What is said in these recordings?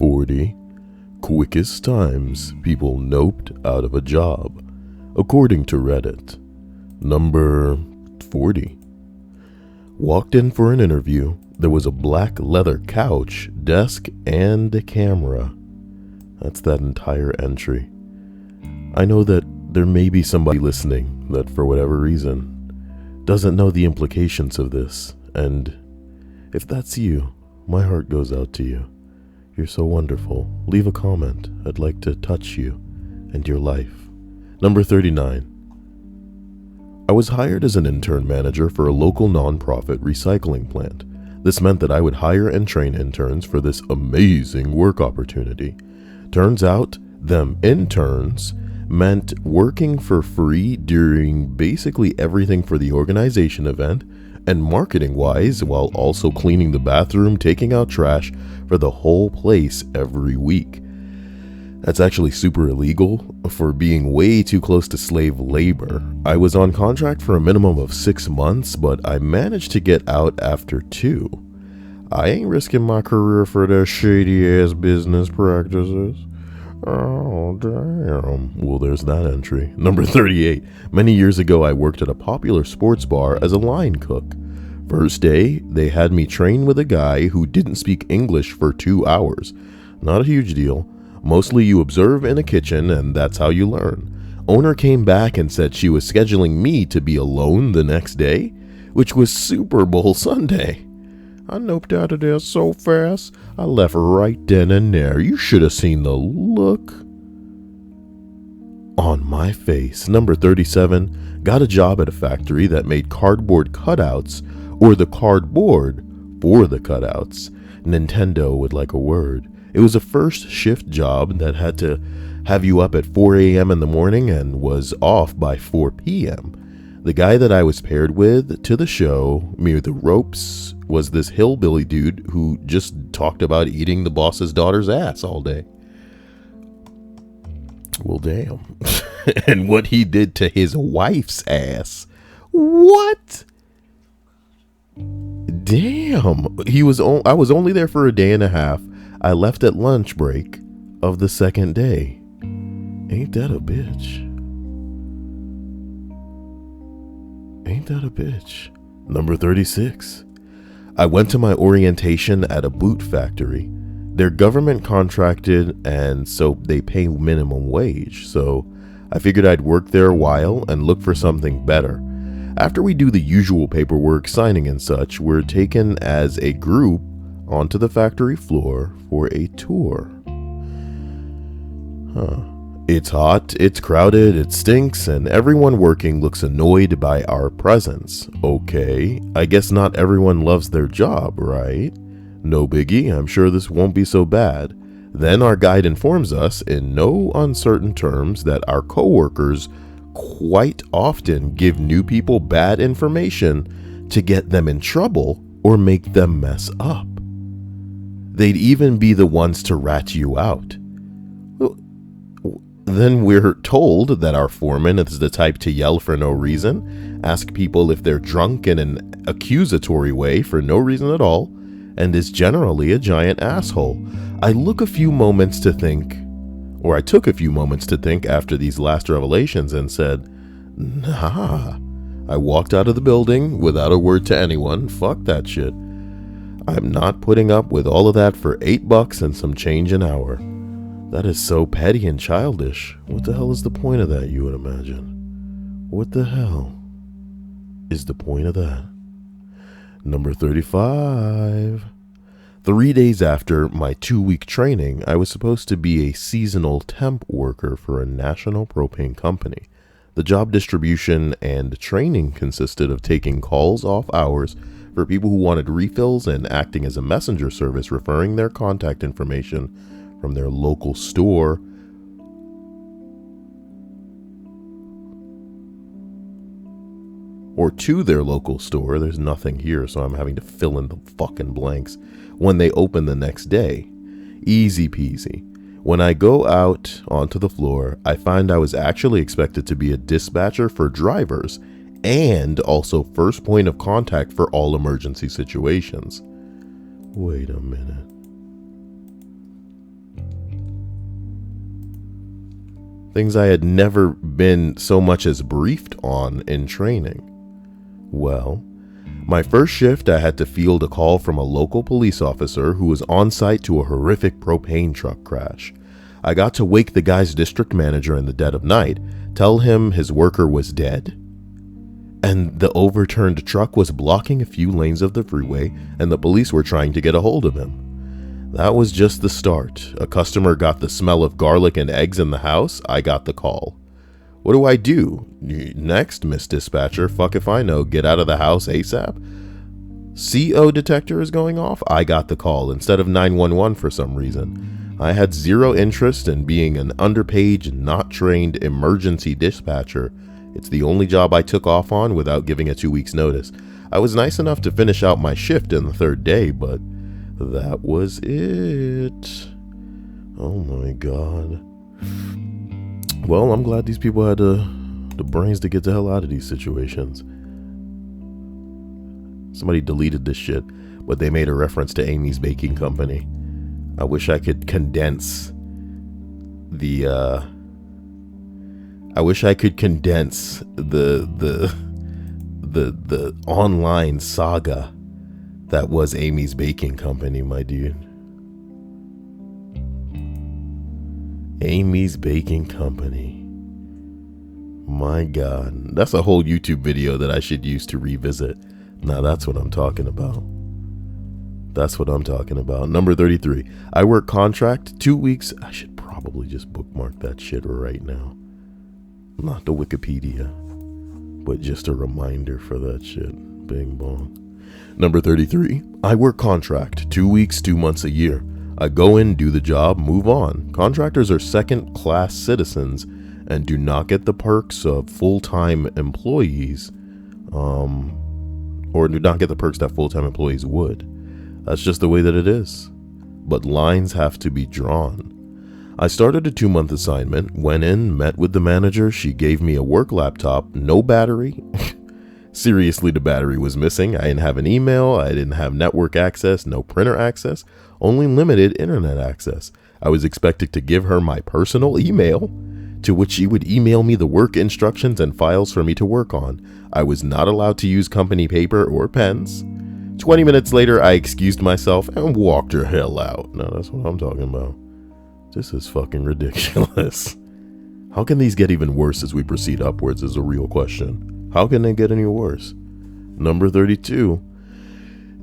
40 quickest times people noped out of a job, according to Reddit. Number 40. Walked in for an interview. There was a black leather couch, desk, and a camera. That's that entire entry. I know that there may be somebody listening that, for whatever reason, doesn't know the implications of this, and if that's you, my heart goes out to you. You're so wonderful. Leave a comment. I'd like to touch you and your life. Number 39. I was hired as an intern manager for a local nonprofit recycling plant. This meant that I would hire and train interns for this amazing work opportunity. Turns out, them interns meant working for free during basically everything for the organization event and marketing-wise, while also cleaning the bathroom, taking out trash for the whole place every week. That's actually super illegal for being way too close to slave labor. I was on contract for a minimum of 6 months, but I managed to get out after 2. I ain't risking my career for their shady-ass business practices. Oh, damn. Well, there's that entry. Number 38. Many years ago, I worked at a popular sports bar as a line cook. First day, they had me train with a guy who didn't speak English for 2 hours. Not a huge deal. Mostly you observe in a kitchen, and that's how you learn. Owner came back and said she was scheduling me to be alone the next day, which was Super Bowl Sunday. I noped out of there so fast, I left right then and there. You should have seen the look on my face. Number 37, got a job at a factory that made cardboard cutouts, or the cardboard for the cutouts. Nintendo would like a word. It was a first shift job that had to have you up at 4 a.m. in the morning and was off by 4 p.m. The guy that I was paired with to the show, me the ropes, was this hillbilly dude who just talked about eating the boss's daughter's ass all day. Well, damn. And what he did to his wife's ass. What? Damn. I was only there for a day and a half. I left at lunch break of the second day. Ain't that a bitch? Ain't that a bitch? Number 36. I went to my orientation at a boot factory. They're government contracted, and so they pay minimum wage. So I figured I'd work there a while and look for something better. After we do the usual paperwork, signing and such, we're taken as a group onto the factory floor for a tour. It's hot, it's crowded, it stinks, and everyone working looks annoyed by our presence. Okay, I guess not everyone loves their job, right? No biggie, I'm sure this won't be so bad. Then our guide informs us in no uncertain terms that our coworkers quite often give new people bad information to get them in trouble or make them mess up. They'd even be the ones to rat you out. Then we're told that our foreman is the type to yell for no reason, ask people if they're drunk in an accusatory way for no reason at all, and is generally a giant asshole. I took a few moments to think after these last revelations and said, nah. I walked out of the building without a word to anyone. Fuck that shit. I'm not putting up with all of that for $8 and some change an hour. That is so petty and childish. What the hell is the point of that, you would imagine? What the hell is the point of that? Number 35. 3 days after my 2-week training, I was supposed to be a seasonal temp worker for a national propane company. The job distribution and training consisted of taking calls off hours for people who wanted refills and acting as a messenger service, referring their contact information from their local store or to their local store. There's nothing here, so I'm having to fill in the fucking blanks when they open the next day. Easy peasy. When I go out onto the floor, I find I was actually expected to be a dispatcher for drivers and also first point of contact for all emergency situations. Wait a minute. things I had never been so much as briefed on in training. Well, my first shift, I had to field a call from a local police officer who was on site to a horrific propane truck crash. I got to wake the guy's district manager in the dead of night, tell him his worker was dead, and the overturned truck was blocking a few lanes of the freeway, and the police were trying to get a hold of him. That was just the start. A customer got the smell of garlic and eggs in the house. I got the call. What do I do? Next, Miss Dispatcher, fuck if I know. Get out of the house ASAP. CO detector is going off. I got the call instead of 911 for some reason. I had zero interest in being an underpaid, not trained emergency dispatcher. It's the only job I took off on without giving a 2 weeks notice. I was nice enough to finish out my shift in the third day, but that was it. Oh my God. Well, I'm glad these people had the brains to get the hell out of these situations. Somebody deleted this shit, but they made a reference to Amy's Baking Company. I wish I could condense the online saga that was Amy's Baking Company, my dude. Amy's Baking Company. My God. That's a whole YouTube video that I should use to revisit. Now that's what I'm talking about. That's what I'm talking about. Number 33. I work contract 2 weeks. I should probably just bookmark that shit right now. Not the Wikipedia, but just a reminder for that shit. Bing bong. Number 33. I work contract 2 weeks, 2 months a year. I go in, do the job, move on. Contractors are second-class citizens and do not get the perks of full-time employees, or do not get the perks that full-time employees would. That's just the way that it is. But lines have to be drawn. I started a 2-month assignment, went in, met with the manager. She gave me a work laptop, no battery. Seriously, the battery was missing. I didn't have an email. I didn't have network access, no printer access, only limited internet access. I was expected to give her my personal email, to which she would email me the work instructions and files for me to work on. I was not allowed to use company paper or pens. 20 minutes later, I excused myself and walked her hell out. No, that's what I'm talking about. This is fucking ridiculous. How can these get even worse as we proceed upwards is a real question. How can they get any worse? Number 32.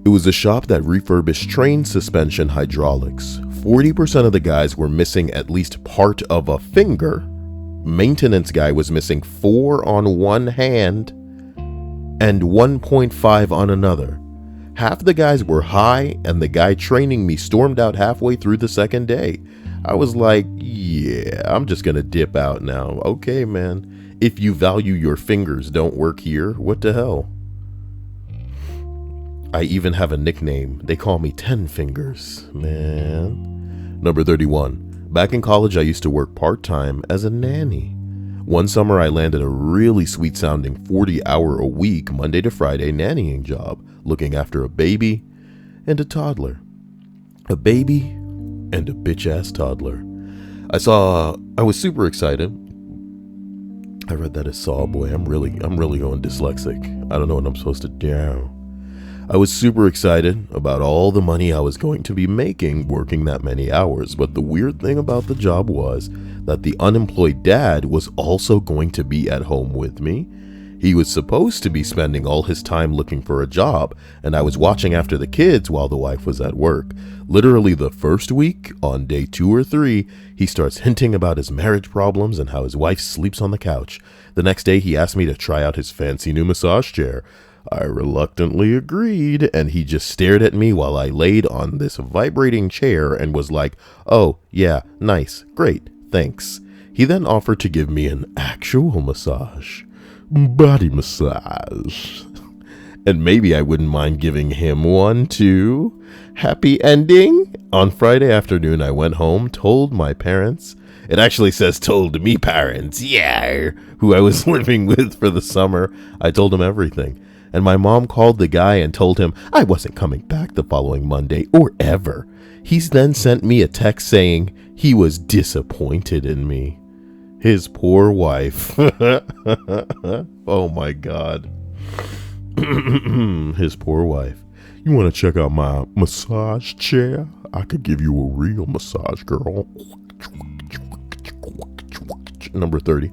It was a shop that refurbished train suspension hydraulics. 40% of the guys were missing at least part of a finger. Maintenance guy was missing 4 on one hand and 1.5 on another. Half the guys were high, and the guy training me stormed out halfway through the second day. I was like, yeah, I'm just gonna dip out now. Okay, man. If you value your fingers don't work here, what the hell? I even have a nickname. They call me 10 Fingers, man. Number 31. Back in college, I used to work part-time as a nanny. One summer, I landed a really sweet-sounding 40-hour-a-week, Monday to Friday nannying job, looking after a baby and a toddler. A baby and a bitch-ass toddler. I was super excited. I read that as saw, boy. I'm really going dyslexic. I don't know what I'm supposed to do. I was super excited about all the money I was going to be making working that many hours, but the weird thing about the job was that the unemployed dad was also going to be at home with me. He was supposed to be spending all his time looking for a job, and I was watching after the kids while the wife was at work. Literally the first week, on day 2 or 3, he starts hinting about his marriage problems and how his wife sleeps on the couch. The next day, he asked me to try out his fancy new massage chair. I reluctantly agreed, and he just stared at me while I laid on this vibrating chair and was like, "Oh, yeah, nice, great, thanks." He then offered to give me an actual massage. Body massage. And maybe I wouldn't mind giving him one too. Happy ending? On Friday afternoon, I went home, told my parents. It actually says told me parents, yeah, who I was living with for the summer. I told him everything. And my mom called the guy and told him I wasn't coming back the following Monday or ever. He's then sent me a text saying he was disappointed in me. His poor wife. Oh my God. His poor wife. You want to check out my massage chair? I could give you a real massage, girl. Number 30.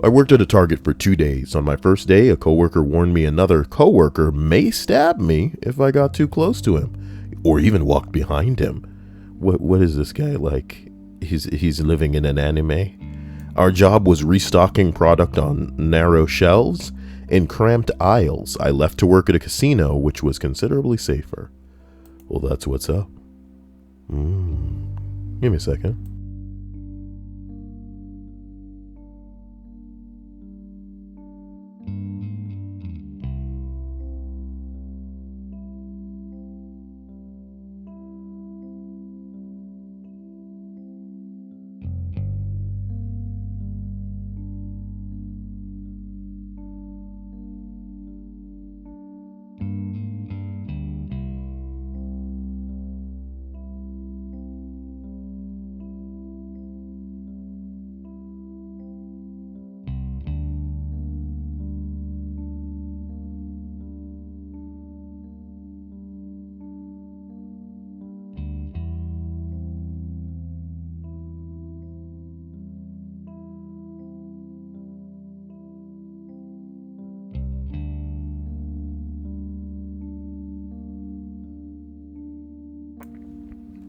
I worked at a Target for 2 days. On my first day, a coworker warned me another coworker may stab me if I got too close to him, or even walked behind him. What is this guy like? He's living in an anime. Our job was restocking product on narrow shelves in cramped aisles. I left to work at a casino, which was considerably safer. Well, that's what's up. Give me a second.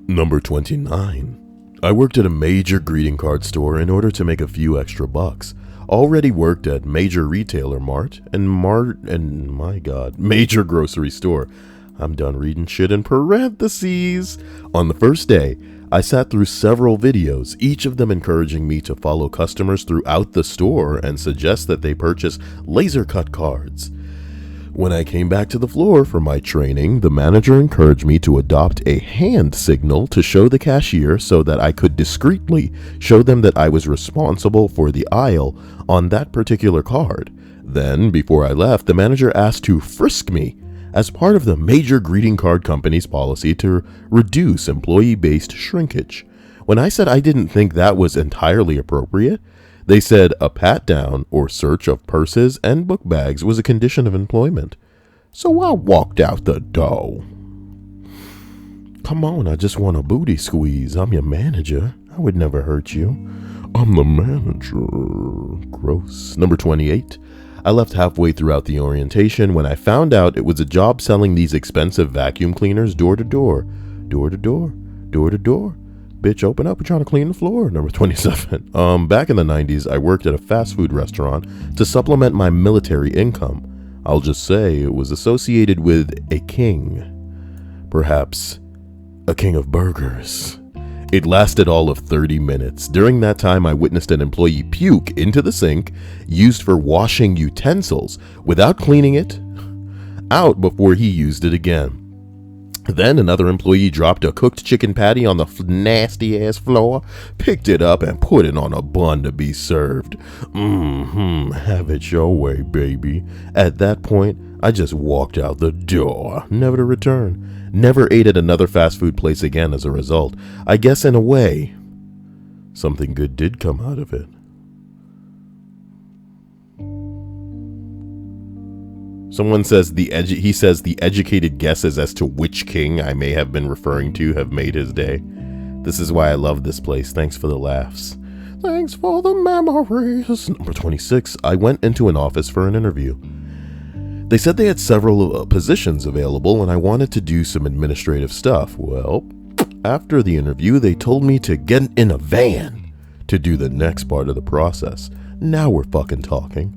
Number 29. I worked at a major greeting card store in order to make a few extra bucks. Already worked at major retailer Mart and my God, major grocery store. I'm done reading shit in parentheses. On the first day, I sat through several videos, each of them encouraging me to follow customers throughout the store and suggest that they purchase laser cut cards. When I came back to the floor for my training, the manager encouraged me to adopt a hand signal to show the cashier so that I could discreetly show them that I was responsible for the aisle on that particular card. Then, before I left, the manager asked to frisk me as part of the major greeting card company's policy to reduce employee-based shrinkage. When I said I didn't think that was entirely appropriate, they said a pat-down or search of purses and book bags was a condition of employment. So I walked out the door. Come on, I just want a booty squeeze. I'm your manager. I would never hurt you. I'm the manager. Gross. Number 28. I left halfway throughout the orientation when I found out it was a job selling these expensive vacuum cleaners door to door. Door to door. Door to door. Bitch, open up. We're trying to clean the floor. Number 27. Back in the 90s, I worked at a fast food restaurant to supplement my military income. I'll just say it was associated with a king. Perhaps a king of burgers. It lasted all of 30 minutes. During that time, I witnessed an employee puke into the sink used for washing utensils without cleaning it out before he used it again. Then another employee dropped a cooked chicken patty on the nasty ass floor, picked it up and put it on a bun to be served. Have it your way, baby. At that point, I just walked out the door, never to return. Never ate at another fast food place again as a result. I guess in a way, something good did come out of it. Someone says he says the educated guesses as to which king I may have been referring to have made his day. This is why I love this place. Thanks for the laughs. Thanks for the memories. Number 26. I went into an office for an interview. They said they had several positions available and I wanted to do some administrative stuff. Well, after the interview, they told me to get in a van to do the next part of the process. Now we're fucking talking.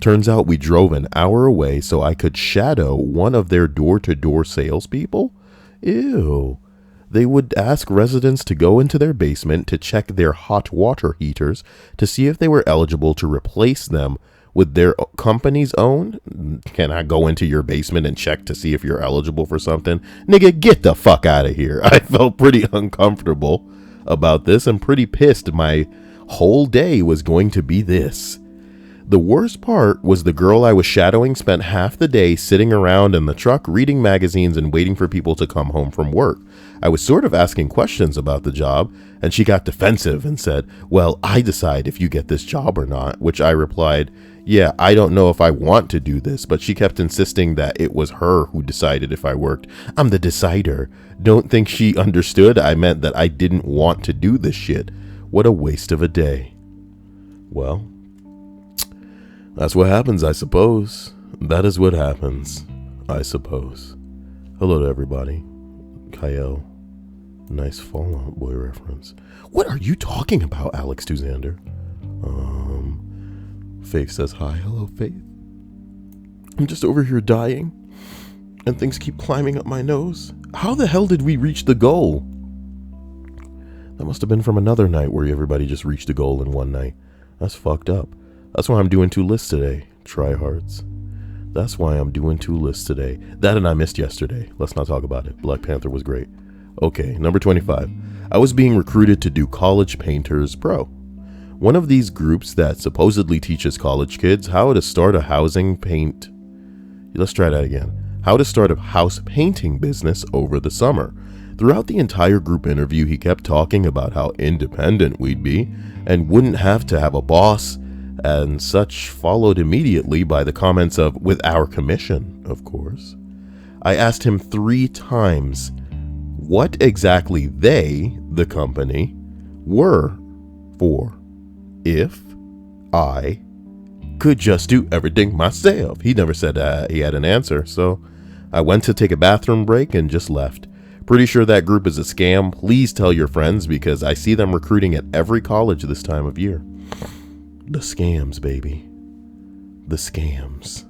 Turns out we drove an hour away so I could shadow one of their door-to-door salespeople. Ew. They would ask residents to go into their basement to check their hot water heaters to see if they were eligible to replace them with their company's own. Can I go into your basement and check to see if you're eligible for something? Nigga, get the fuck out of here. I felt pretty uncomfortable about this and pretty pissed my whole day was going to be this. The worst part was the girl I was shadowing spent half the day sitting around in the truck reading magazines and waiting for people to come home from work. I was sort of asking questions about the job, and she got defensive and said, well, I decide if you get this job or not, which I replied, yeah, I don't know if I want to do this, but she kept insisting that it was her who decided if I worked. I'm the decider. Don't think she understood I meant that I didn't want to do this shit. What a waste of a day. Well, that's what happens, I suppose. That is what happens, I suppose. Hello to everybody. Kyle. Nice Fall Out Boy reference. What are you talking about, Alex Tuzander? Faith says hi. Hello, Faith. I'm just over here dying, and things keep climbing up my nose. How the hell did we reach the goal? That must have been from another night where everybody just reached a goal in one night. That's fucked up. That's why I'm doing 2 lists today. Tryhards. That's why I'm doing 2 lists today. That and I missed yesterday. Let's not talk about it. Black Panther was great. Okay, number 25. I was being recruited to do College Painters Pro. One of these groups that supposedly teaches college kids how to start a housing paint. Let's try that again. How to start a house painting business over the summer. Throughout the entire group interview, he kept talking about how independent we'd be and wouldn't have to have a boss, and such, followed immediately by the comments of, with our commission, of course. I asked him 3 times what exactly they, the company, were for if I could just do everything myself. He never said he had an answer, so I went to take a bathroom break and just left. Pretty sure that group is a scam. Please tell your friends because I see them recruiting at every college this time of year. The scams, baby. The scams.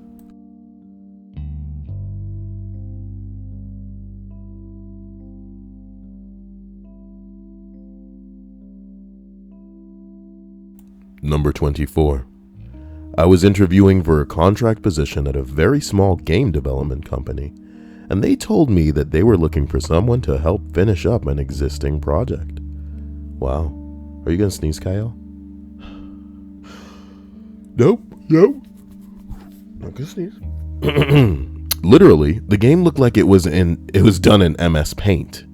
Number 24. I was interviewing for a contract position at a very small game development company, and they told me that they were looking for someone to help finish up an existing project. Wow. Are you gonna sneeze, Kyle? Nope. Not gonna sneeze. Literally, the game looked like it was done in MS Paint,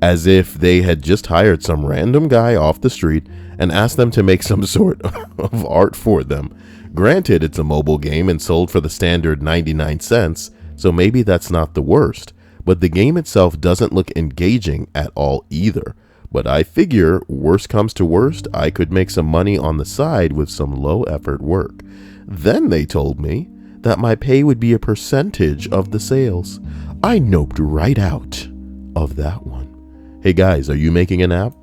as if they had just hired some random guy off the street and asked them to make some sort of art for them. Granted, it's a mobile game and sold for the standard 99 cents, so maybe that's not the worst, but the game itself doesn't look engaging at all either. But I figure, worst comes to worst, I could make some money on the side with some low effort work. Then they told me that my pay would be a percentage of the sales. I noped right out of that one. Hey guys, are you making an app?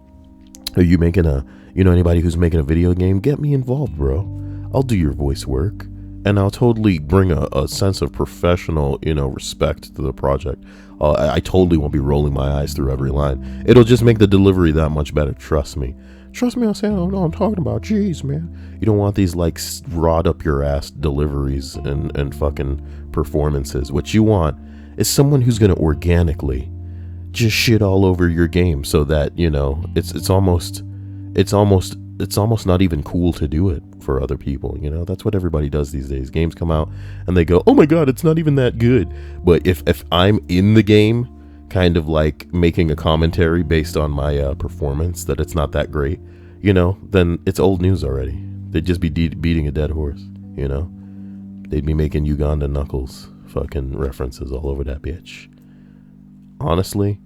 Are you making anybody who's making a video game? Get me involved, bro. I'll do your voice work, and I'll totally bring a sense of professional, respect to the project. I totally won't be rolling my eyes through every line. It'll just make the delivery that much better. Trust me. Trust me, I'm saying, I know I'm talking about. Jeez, man. You don't want these like rod up your ass deliveries and fucking performances. What you want is someone who's going to organically just shit all over your game so that, it's almost not even cool to do it for other people. That's what everybody does these days. Games come out and they go, oh my god, it's not even that good. But if I'm in the game kind of like making a commentary based on my performance that it's not that great, then it's old news already. They'd just be beating a dead horse. They'd be making Uganda Knuckles fucking references all over that bitch. Honestly,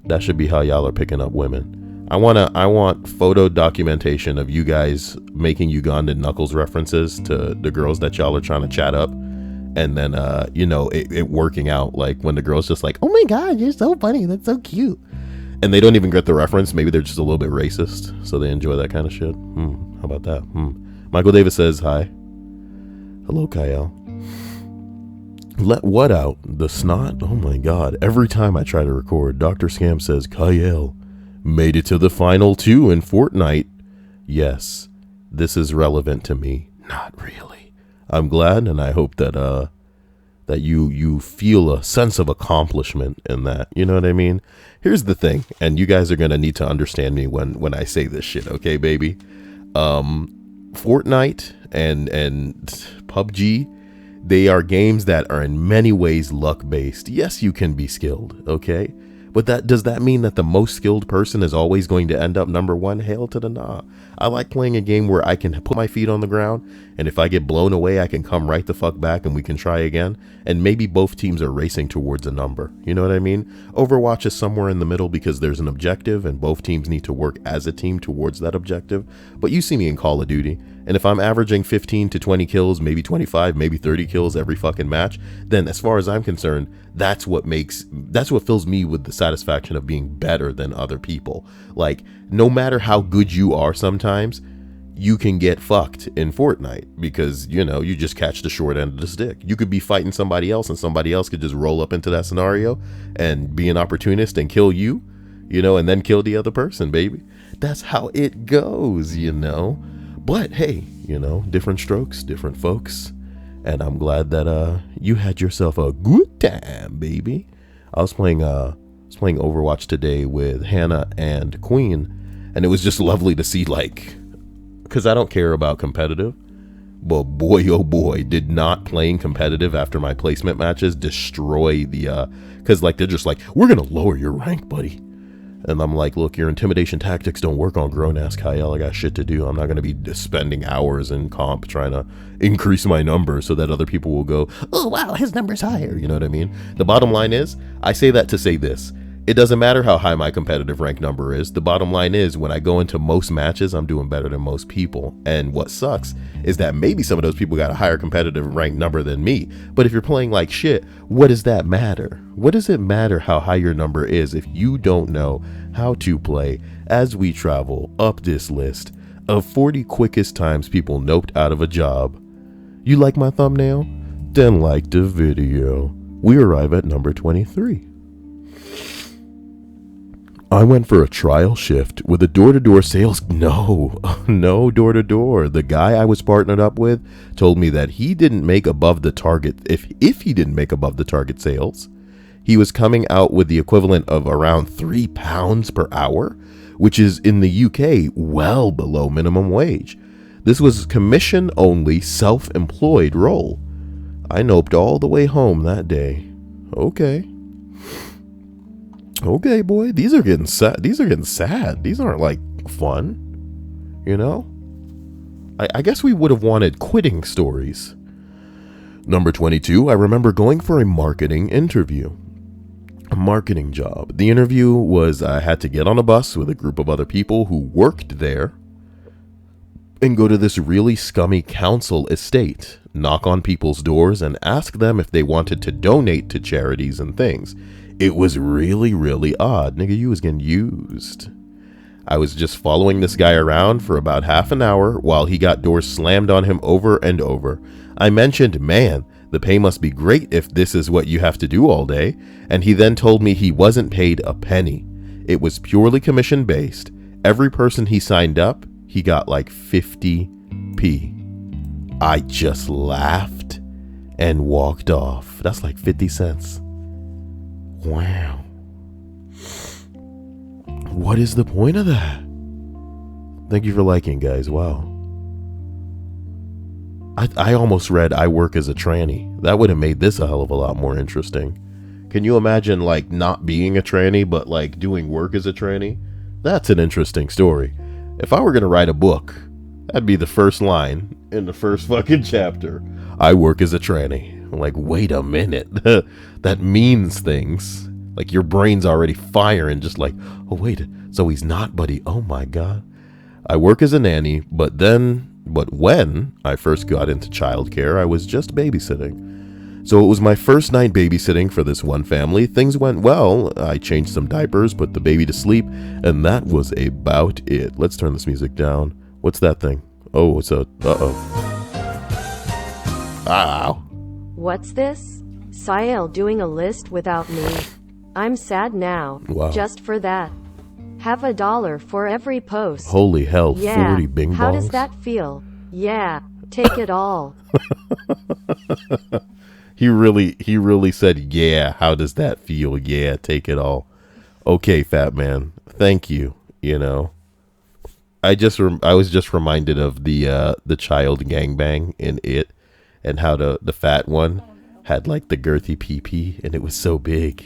that should be how y'all are picking up women. I want photo documentation of you guys making Ugandan Knuckles references to the girls that y'all are trying to chat up, and then it working out, like when the girl's just like, oh my god, you're so funny, that's so cute, and they don't even get the reference. Maybe they're just a little bit racist, so they enjoy that kind of shit. How about that? Michael Davis says hi. Hello, Kyle. Let what out? The snot? Oh my god. Every time I try to record, Dr. Scam says, Kyle made it to the final 2 in Fortnite. Yes, this is relevant to me. Not really. I'm glad, and I hope that you feel a sense of accomplishment in that. You know what I mean? Here's the thing, and you guys are gonna need to understand me when I say this shit, okay, baby? Fortnite and PUBG, they are games that are in many ways luck based. Yes, you can be skilled, okay? But does that mean that the most skilled person is always going to end up number one? Hail to the nah. I like playing a game where I can put my feet on the ground, and if I get blown away, I can come right the fuck back and we can try again. And maybe both teams are racing towards a number. You know what I mean? Overwatch is somewhere in the middle because there's an objective and both teams need to work as a team towards that objective. But you see me in Call of Duty, and if I'm averaging 15 to 20 kills, maybe 25, maybe 30 kills every fucking match, then as far as I'm concerned, that's what fills me with the satisfaction of being better than other people. Like, no matter how good you are, sometimes you can get fucked in Fortnite because, you know, you just catch the short end of the stick. You could be fighting somebody else and somebody else could just roll up into that scenario and be an opportunist and kill you, you know, and then kill the other person, baby. That's how it goes, you know. But hey, you know, different strokes, different folks. And I'm glad that you had yourself a good time, baby. I was playing Overwatch today with Hannah and Queen, and it was just lovely to see, like, because I don't care about competitive, but boy, oh boy, did not playing competitive after my placement matches destroy the, because like they're just like, we're gonna lower your rank, buddy. And I'm like, look, your intimidation tactics don't work on grown-ass Kyle. I got shit to do. I'm not going to be spending hours in comp trying to increase my number so that other people will go, oh, wow, his number's higher. You know what I mean? The bottom line is, I say that to say this. It doesn't matter how high my competitive rank number is. The bottom line is, when I go into most matches, I'm doing better than most people. And what sucks is that maybe some of those people got a higher competitive rank number than me. But if you're playing like shit, what does that matter? What does it matter how high your number is if you don't know how to play as we travel up this list of 40 quickest times people noped out of a job? You like my thumbnail? Then like the video. We arrive at number 23. I went for a trial shift with a door-to-door sales. No door-to-door. The guy I was partnered up with told me that he didn't make above the target. If he didn't make above the target sales, he was coming out with the equivalent of around £3 per hour, which is in the UK well below minimum wage. This was commission only, self-employed role. I noped all the way home that day. Okay, boy, these are getting sad. These aren't like fun, you know? I guess we would have wanted quitting stories. Number 22, I remember going for a marketing interview. A marketing job. The interview was I had to get on a bus with a group of other people who worked there and go to this really scummy council estate, knock on people's doors and ask them if they wanted to donate to charities and things. It was really, really odd. Nigga, you was getting used. I was just following this guy around for about half an hour while he got doors slammed on him over and over. I mentioned, man, the pay must be great if this is what you have to do all day. And he then told me he wasn't paid a penny. It was purely commission based. Every person he signed up, he got like 50p. I just laughed and walked off. That's like 50 cents. Wow. What is the point of that? Thank you for liking, guys. Wow. I almost read I work as a tranny. That would have made this a hell of a lot more interesting. Can you imagine like not being a tranny but like doing work as a tranny? That's an interesting story. If I were going to write a book, that'd be the first line in the first fucking chapter. I work as a tranny. I'm like, wait a minute. That means things. Like your brain's already firing, just like, oh wait, so he's not, buddy. Oh my God. I work as a nanny, but when I first got into childcare, I was just babysitting. So it was my first night babysitting for this one family. Things went well. I changed some diapers, put the baby to sleep, and that was about it. Let's turn this music down. What's that thing? Oh, it's Ow. What's this? Sael doing a list without me. I'm sad now. Wow. Just for that. Have $1 for every post. Holy hell, yeah. 40 bing bongs. How does that feel? Yeah, take it all. He really said, yeah, how does that feel? Yeah, take it all. Okay, fat man. Thank you, you know. I was just reminded of the child gangbang in It, and how the fat one had like the girthy pee, and it was so big.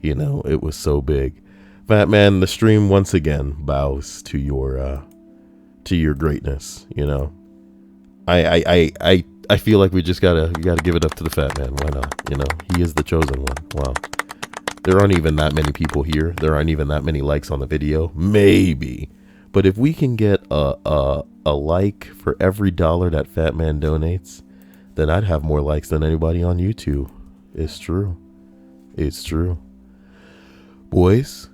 It was so big. Fat Man, the stream once again bows to your greatness. I feel like we just gotta give it up to the Fat Man. Why not? He is the chosen one. Wow. There aren't even that many people here. There aren't even that many likes on the video. Maybe. But if we can get a like for every dollar that Fat Man donates, then I'd have more likes than anybody on YouTube. It's true. It's true. Boys,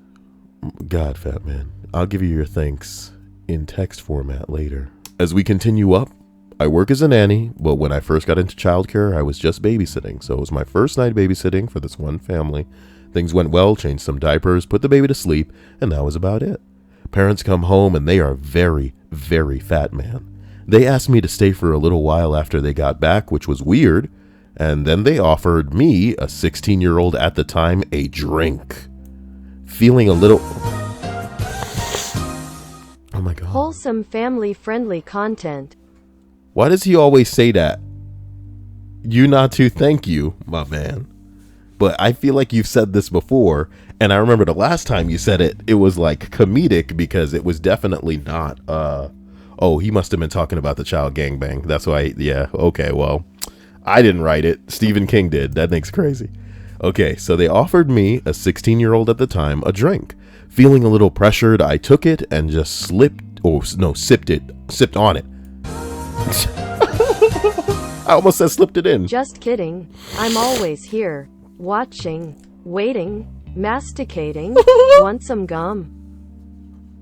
God, Fat Man, I'll give you your thanks in text format later. As we continue up, I work as a nanny, but when I first got into childcare, I was just babysitting. So it was my first night babysitting for this one family. Things went well, changed some diapers, put the baby to sleep, and that was about it. Parents come home and they are very, very Fat Man. They asked me to stay for a little while after they got back, which was weird, and then they offered me, a 16-year-old at the time, a drink. Feeling a little... Oh my God. Wholesome family-friendly content. Why does he always say that? You not to, thank you, my man. But I feel like you've said this before, and I remember the last time you said it, it was like comedic, because it was definitely not, oh, he must have been talking about the child gangbang. That's why, yeah, okay, well, I didn't write it. Stephen King did. That thing's crazy. Okay, so they offered me, a 16-year-old at the time, a drink. Feeling a little pressured, I took it and just sipped on it. I almost said slipped it in. Just kidding. I'm always here. Watching. Waiting. Masticating. Want some gum?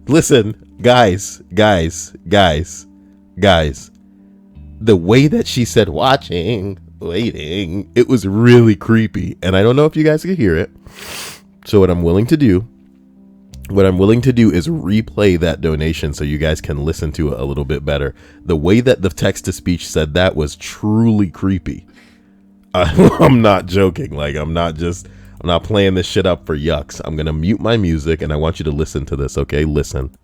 Listen, guys. The way that she said watching, waiting, it was really creepy. And I don't know if you guys can hear it. So what I'm willing to do is replay that donation so you guys can listen to it a little bit better. The way that the text-to-speech said that was truly creepy. I'm not joking. Like, I'm not playing this shit up for yucks. I'm going to mute my music and I want you to listen to this, okay? Listen.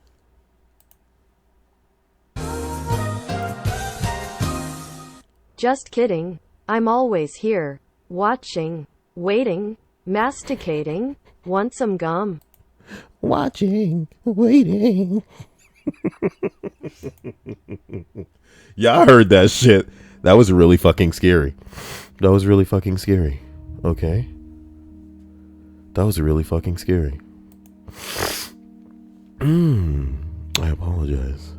Just kidding. I'm always here. Watching. Waiting. Masticating. Want some gum? Watching. Waiting. Y'all heard that shit. That was really fucking scary. That was really fucking scary. Okay? That was really fucking scary. I apologize.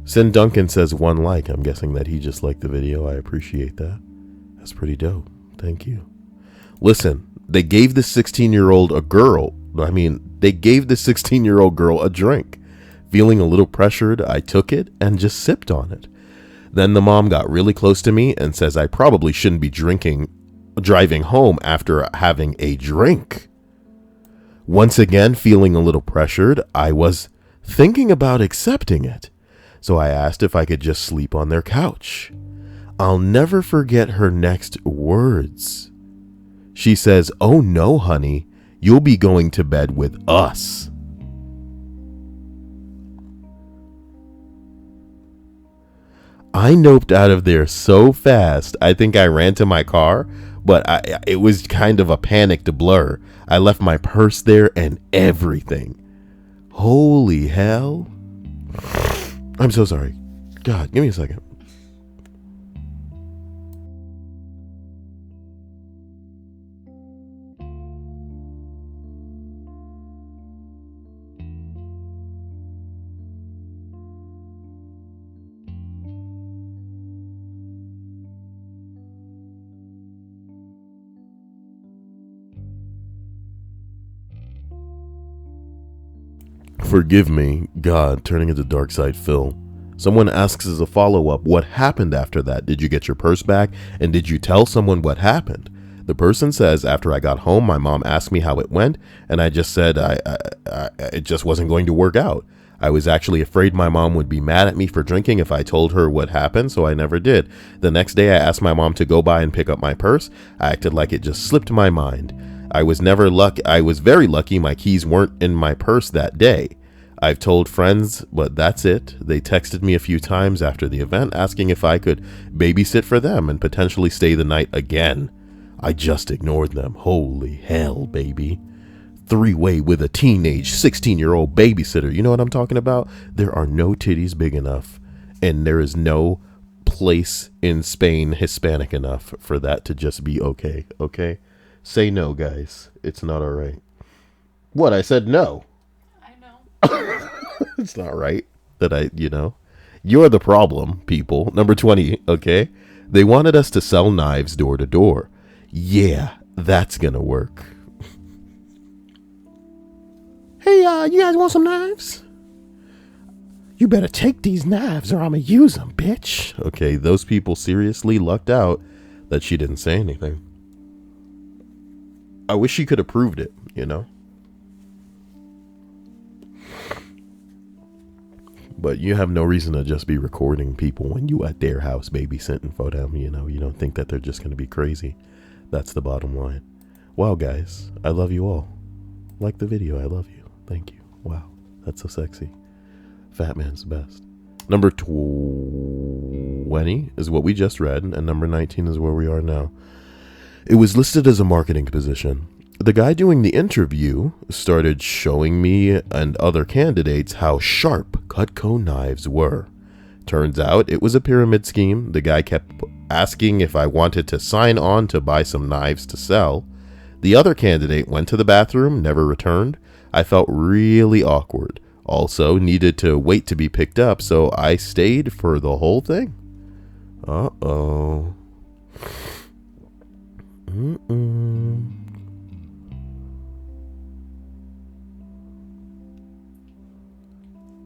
Sin Duncan says 1 like. I'm guessing that he just liked the video. I appreciate that. That's pretty dope. Thank you. Listen, they gave the 16-year-old girl a drink. Feeling a little pressured, I took it and just sipped on it. Then the mom got really close to me and says I probably shouldn't be driving home after having a drink. Once again, feeling a little pressured, I was thinking about accepting it. So I asked if I could just sleep on their couch. I'll never forget her next words. She says, "Oh no, honey, you'll be going to bed with us." I noped out of there so fast, I think I ran to my car, but it was kind of a panicked blur. I left my purse there and everything. Holy hell. I'm so sorry. God, give me a second. Forgive me, God, turning into Dark Side Phil. Someone asks as a follow-up, what happened after that? Did you get your purse back? And did you tell someone what happened? The person says, after I got home, my mom asked me how it went, and I just said it just wasn't going to work out. I was actually afraid my mom would be mad at me for drinking if I told her what happened, so I never did. The next day, I asked my mom to go by and pick up my purse. I acted like it just slipped my mind. I was very lucky my keys weren't in my purse that day. I've told friends, but that's it. They texted me a few times after the event asking if I could babysit for them and potentially stay the night again. I just ignored them. Holy hell, baby. Three-way with a teenage 16-year-old babysitter. You know what I'm talking about? There are no titties big enough, and there is no place in Spain Hispanic enough for that to just be okay. Okay? Say no, guys. It's not all right. What? I said no. I know. It's not right that you're the problem, people. Number 20, okay? They wanted us to sell knives door to door. Yeah, that's gonna work. Hey, you guys want some knives? You better take these knives or I'm gonna use them, bitch. Okay, those people seriously lucked out that she didn't say anything. I wish she could have proved it, you know? But you have no reason to just be recording people when you at their house babysitting for them, you know? You don't think that they're just going to be crazy. That's the bottom line. Wow, guys, I love you all. Like the video, I love you. Thank you. Wow, that's so sexy. Fat man's the best. Number 20 is what we just read, and number 19 is where we are now. It was listed as a marketing position. The guy doing the interview started showing me and other candidates how sharp Cutco knives were. Turns out it was a pyramid scheme. The guy kept asking if I wanted to sign on to buy some knives to sell. The other candidate went to the bathroom, never returned. I felt really awkward. Also needed to wait to be picked up, so I stayed for the whole thing. Uh-oh.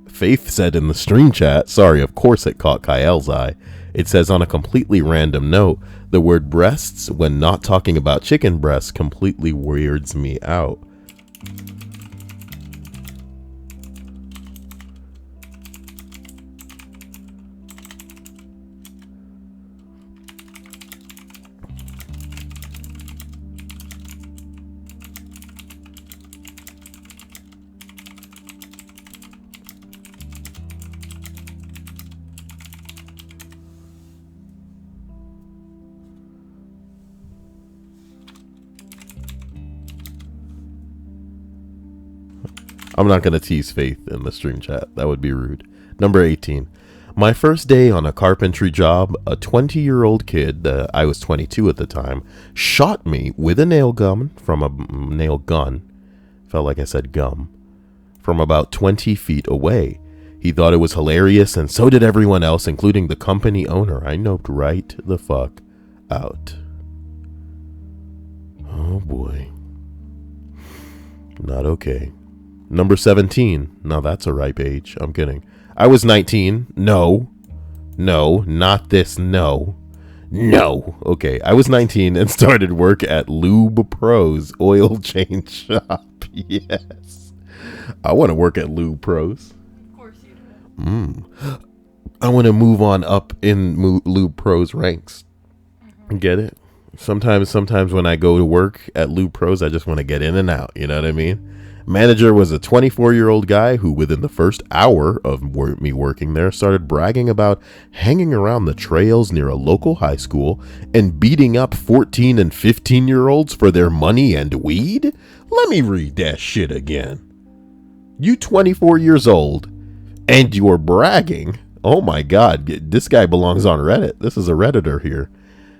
Faith said in the stream chat, sorry, of course it caught Kyle's eye. It says on a completely random note, the word breasts when not talking about chicken breasts completely weirds me out. I'm not going to tease Faith in the stream chat. That would be rude. Number 18. My first day on a carpentry job, a 20-year-old kid, I was 22 at the time, shot me with a nail gun from a nail gun. Felt like I said gum. From about 20 feet away. He thought it was hilarious, and so did everyone else, including the company owner. I noped right the fuck out. Oh boy. Not okay. Number 17. Now that's a ripe age. I'm kidding. I was 19. No, not this. No. Okay. I was 19 and started work at Lube Pros oil change shop. Yes. I want to work at Lube Pros. Of course you do. I want to move on up in Lube Pros ranks. Get it? Sometimes when I go to work at Lube Pros, I just want to get in and out. You know what I mean? Manager was a 24-year-old guy who, within the first hour of me working there, started bragging about hanging around the trails near a local high school and beating up 14 and 15-year-olds for their money and weed? Let me read that shit again. You 24 years old and you're bragging. Oh my God, this guy belongs on Reddit. This is a Redditor here.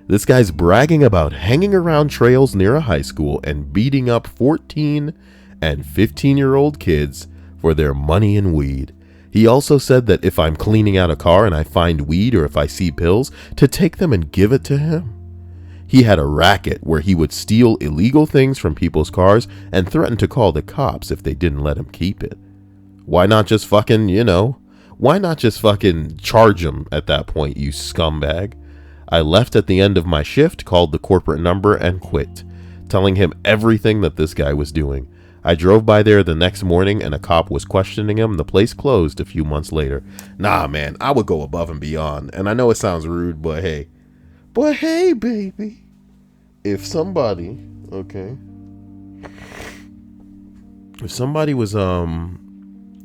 This guy's bragging about hanging around trails near a high school and beating up 14 and 15-year-old kids for their money and weed. He also said that if I'm cleaning out a car and I find weed or if I see pills, to take them and give it to him. He had a racket where he would steal illegal things from people's cars and threaten to call the cops if they didn't let him keep it. Why not just fucking charge him at that point, you scumbag? I left at the end of my shift, called the corporate number, and quit, telling him everything that this guy was doing. I drove by there the next morning and a cop was questioning him. The place closed a few months later. Nah, man, I would go above and beyond. And I know it sounds rude, but hey, baby, if somebody was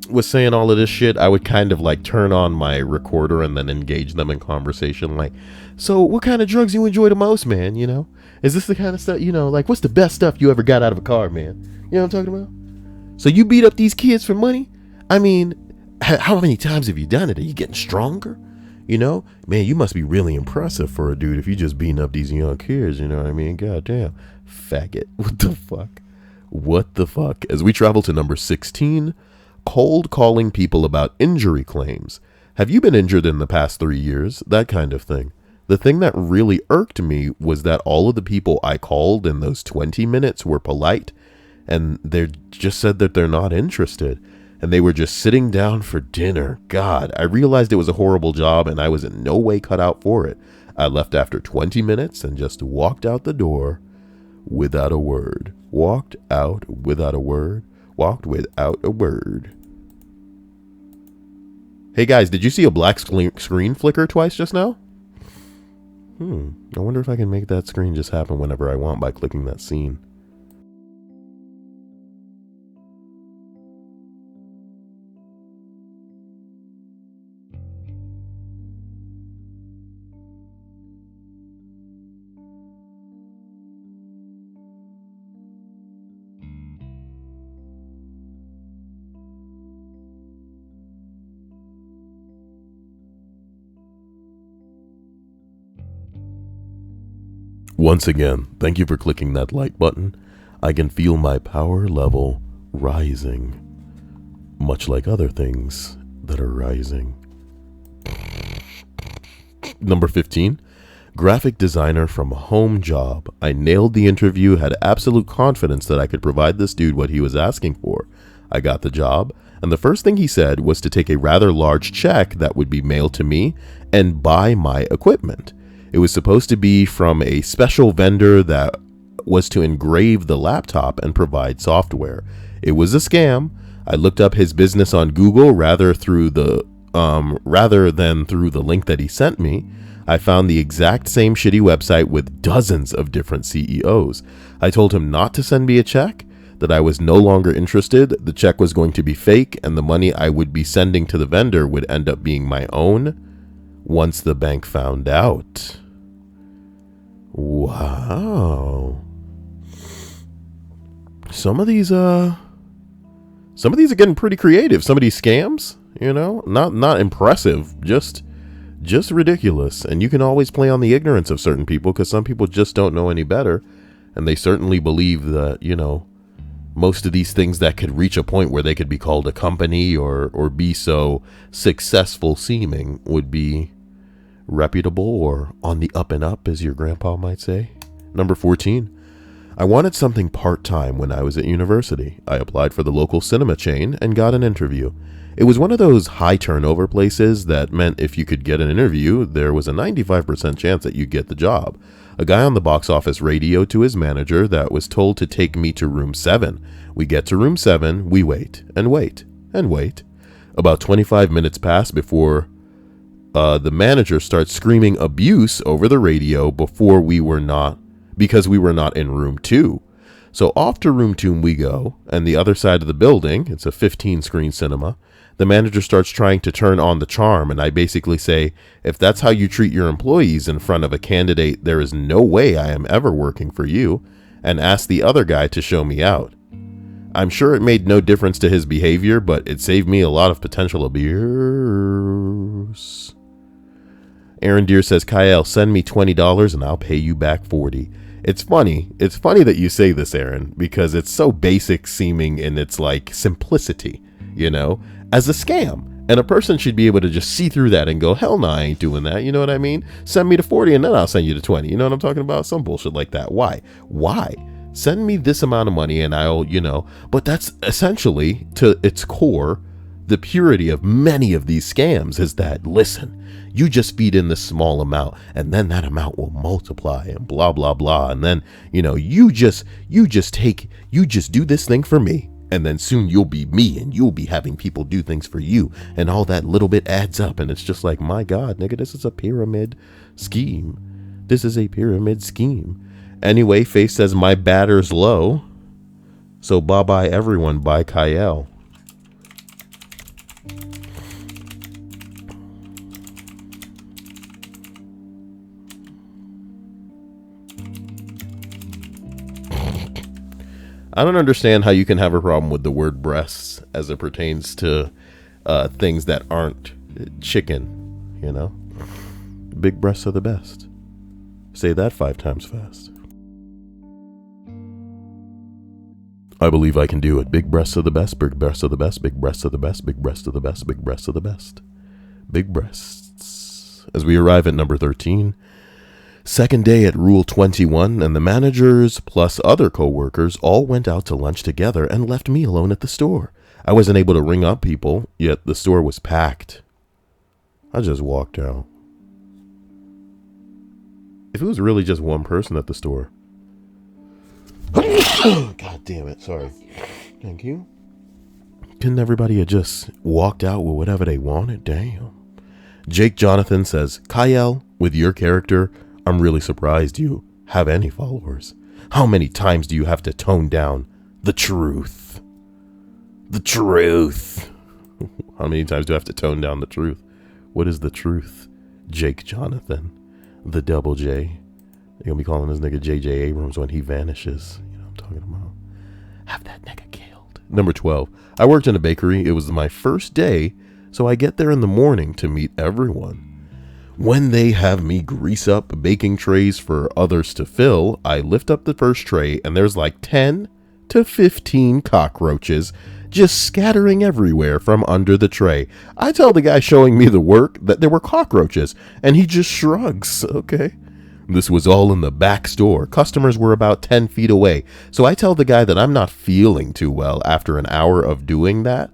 was saying all of this shit, I would kind of like turn on my recorder and then engage them in conversation. Like, so what kind of drugs you enjoy the most, man? You know, is this the kind of stuff, you know, like what's the best stuff you ever got out of a car, man? You know what I'm talking about? So you beat up these kids for money? I mean, how many times have you done it? Are you getting stronger? You know, man, you must be really impressive for a dude if you just beating up these young kids. You know what I mean? God damn. Faggot. What the fuck? What the fuck? As we travel to number 16, cold calling people about injury claims. Have you been injured in the past 3 years? That kind of thing. The thing that really irked me was that all of the people I called in those 20 minutes were polite, and they just said that they're not interested. And they were just sitting down for dinner. God, I realized it was a horrible job and I was in no way cut out for it. I left after 20 minutes and just walked out the door without a word. Walked out without a word. Walked without a word. Hey guys, did you see a black screen flicker twice just now? I wonder if I can make that screen just happen whenever I want by clicking that scene. Once again, thank you for clicking that like button. I can feel my power level rising, much like other things that are rising. Number 15, graphic designer from home job. I nailed the interview, had absolute confidence that I could provide this dude what he was asking for. I got the job, and the first thing he said was to take a rather large check that would be mailed to me and buy my equipment. It was supposed to be from a special vendor that was to engrave the laptop and provide software. It was a scam. I looked up his business on Google rather than through the link that he sent me. I found the exact same shitty website with dozens of different CEOs. I told him not to send me a check, that I was no longer interested, the check was going to be fake, and the money I would be sending to the vendor would end up being my own once the bank found out. Wow. Some of these are getting pretty creative. Some of these scams, you know, not impressive, just ridiculous. And you can always play on the ignorance of certain people because some people just don't know any better. And they certainly believe that, you know, most of these things that could reach a point where they could be called a company or be so successful seeming would be reputable or on the up and up, as your grandpa might say. Number 14. I wanted something part-time when I was at university. I applied for the local cinema chain and got an interview. It was one of those high turnover places that meant if you could get an interview, there was a 95% chance that you'd get the job. A guy on the box office radioed to his manager that was told to take me to room 7. We get to room 7, we wait and wait and wait. About 25 minutes pass before the manager starts screaming abuse over the radio because we were not in room 2. So off to room 2 we go, and the other side of the building, it's a 15-screen cinema, the manager starts trying to turn on the charm, and I basically say, if that's how you treat your employees in front of a candidate, there is no way I am ever working for you, and ask the other guy to show me out. I'm sure it made no difference to his behavior, but it saved me a lot of potential abuse. Aaron Deere says, Kyle, send me $20 and I'll pay you back $40. It's funny. It's funny that you say this, Aaron, because it's so basic seeming in its like simplicity, you know, as a scam. And a person should be able to just see through that and go, hell no, I ain't doing that. You know what I mean? Send me the 40 and then I'll send you the 20. You know what I'm talking about? Some bullshit like that. Why? Send me this amount of money and I'll, you know, but that's essentially to its core. The purity of many of these scams is that, listen, you just feed in this small amount and then that amount will multiply and blah, blah, blah. And then, you know, you just do this thing for me. And then soon you'll be me and you'll be having people do things for you. And all that little bit adds up. And it's just like, my God, nigga, this is a pyramid scheme. This is a pyramid scheme. Anyway, Faith says, my batter's low. So bye-bye, everyone. Bye, Kyle. I don't understand how you can have a problem with the word breasts as it pertains to things that aren't chicken, you know? Big breasts are the best. Say that 5 times fast. I believe I can do it. Big breasts are the best. Big breasts are the best. Big breasts are the best. Big breasts are the best. Big breasts are the best. Big breasts. As we arrive at number 13, second day at Rule 21, and the managers plus other co-workers all went out to lunch together and left me alone at the store. I wasn't able to ring up people, yet the store was packed. I just walked out. If it was really just one person at the store. God damn it, sorry. Thank you. Couldn't everybody have just walked out with whatever they wanted? Damn. Jake Jonathan says, Kyle, with your character, I'm really surprised you have any followers. How many times do you have to tone down the truth? The truth. How many times do I have to tone down the truth? What is the truth? Jake Jonathan. The double J. They're going to be calling this nigga JJ Abrams when he vanishes. You know what I'm talking about? Have that nigga killed. Number 12. I worked in a bakery. It was my first day, so I get there in the morning to meet everyone. When they have me grease up baking trays for others to fill, I lift up the first tray and there's like 10 to 15 cockroaches just scattering everywhere from under the tray. I tell the guy showing me the work that there were cockroaches and he just shrugs. Okay. This was all in the back store. Customers were about 10 feet away. So I tell the guy that I'm not feeling too well after an hour of doing that,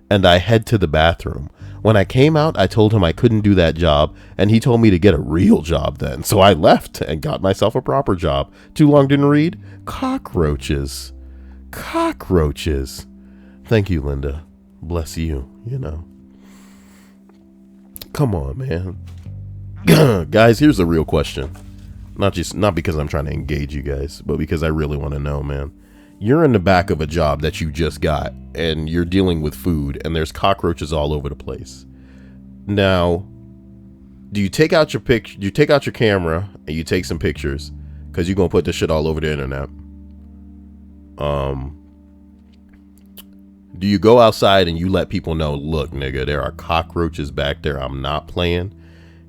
and I head to the bathroom. When I came out, I told him I couldn't do that job, and he told me to get a real job then. So I left and got myself a proper job. Too long didn't read? Cockroaches. Cockroaches. Thank you, Linda. Bless you, you know. Come on, man. Guys, here's the real question. Not because I'm trying to engage you guys, but because I really want to know, man. You're in the back of a job that you just got, and you're dealing with food, and there's cockroaches all over the place. Now, do you take out your camera and you take some pictures? Because you're gonna put this shit all over the internet. Do you go outside and you let people know, look, nigga, there are cockroaches back there. I'm not playing.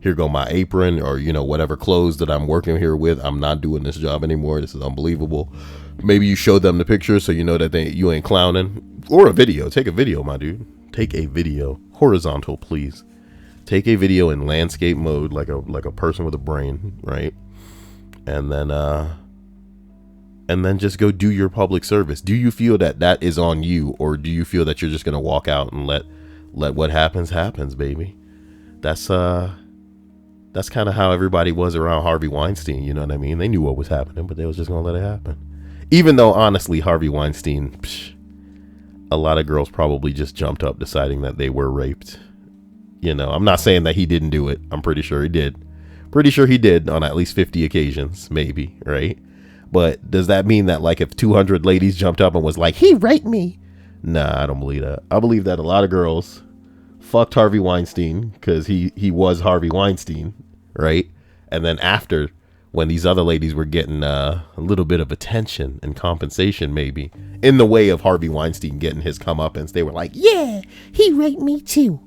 Here go my apron, or, you know, whatever clothes that I'm working here with. I'm not doing this job anymore. This is unbelievable. Maybe you show them the picture so you know that you ain't clowning. Or a video. Take a video, my dude. Take a video. Horizontal, please. Take a video in landscape mode, like a person with a brain, right? And then just go do your public service. Do you feel that is on you, or do you feel that you're just gonna walk out and let what happens, baby? That's kind of how everybody was around Harvey Weinstein. You know what I mean? They knew what was happening, but they was just gonna let it happen. Even though, honestly, Harvey Weinstein, a lot of girls probably just jumped up deciding that they were raped. You know, I'm not saying that he didn't do it. I'm pretty sure he did. Pretty sure he did on at least 50 occasions, maybe, right? But does that mean that, like, if 200 ladies jumped up and was like, he raped me? Nah, I don't believe that. I believe that a lot of girls fucked Harvey Weinstein because he was Harvey Weinstein, right? And then after, when these other ladies were getting a little bit of attention and compensation, maybe in the way of Harvey Weinstein getting his comeuppance, they were like, yeah, he raped me too.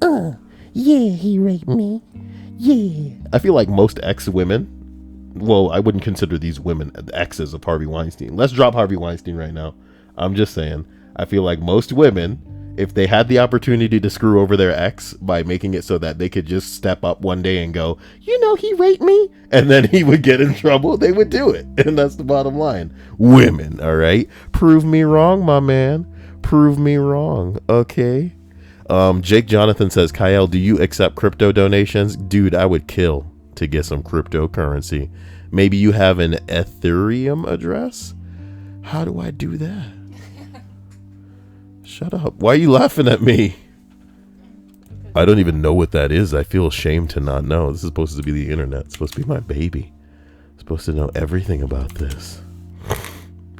Yeah, he raped me. Yeah. I feel like most ex-women, well, I wouldn't consider these women exes of Harvey Weinstein. Let's drop Harvey Weinstein right now. I'm just saying, I feel like most women, if they had the opportunity to screw over their ex by making it so that they could just step up one day and go, you know, he raped me, and then he would get in trouble, they would do it. And that's the bottom line. Women, all right? Prove me wrong, my man. Prove me wrong, okay? Jake Jonathan says, Kyle, do you accept crypto donations? Dude, I would kill to get some cryptocurrency. Maybe you have an Ethereum address? How do I do that? Shut up. Why are you laughing at me? I don't even know what that is. I feel ashamed to not know. This is supposed to be the internet. It's supposed to be my baby. I'm supposed to know everything about this.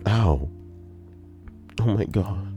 Ow. Oh my God.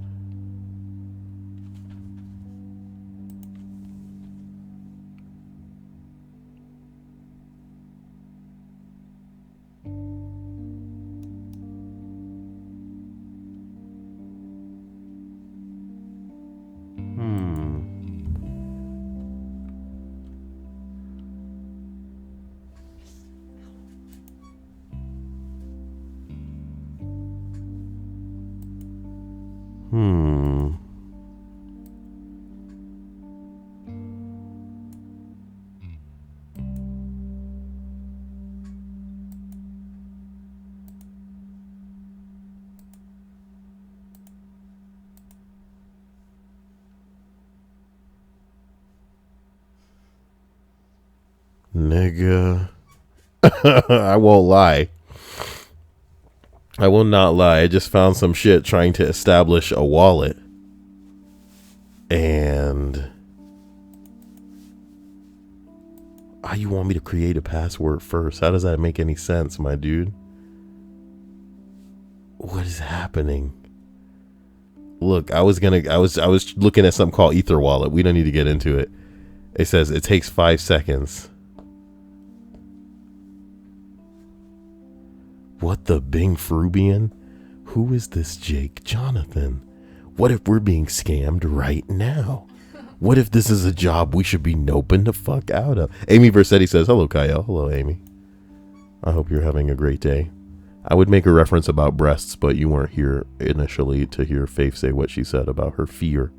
Nigga. I won't lie. I will not lie. I just found some shit trying to establish a wallet. And you want me to create a password first? How does that make any sense, my dude? What is happening? Look, I was looking at something called Ether Wallet. We don't need to get into it. It says it takes 5 seconds. What the Bing Frubian? Who is this Jake Jonathan? What if we're being scammed right now? What if this is a job we should be noping the fuck out of? Amy Versetti says, hello, Kyle. Hello, Amy. I hope you're having a great day. I would make a reference about breasts, but you weren't here initially to hear Faith say what she said about her fear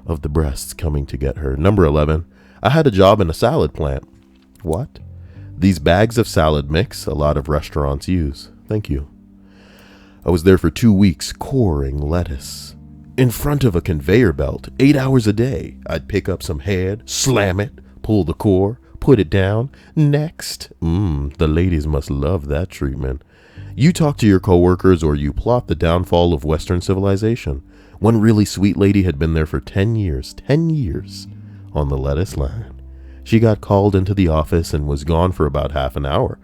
of the breasts coming to get her. Number 11, I had a job in a salad plant. What? These bags of salad mix a lot of restaurants use. Thank you. I was there for 2 weeks coring lettuce. In front of a conveyor belt, 8 hours a day. I'd pick up some head, slam it, pull the core, put it down. Next. The ladies must love that treatment. You talk to your coworkers or you plot the downfall of Western civilization. One really sweet lady had been there for 10 years on the lettuce line. She got called into the office and was gone for about half an hour.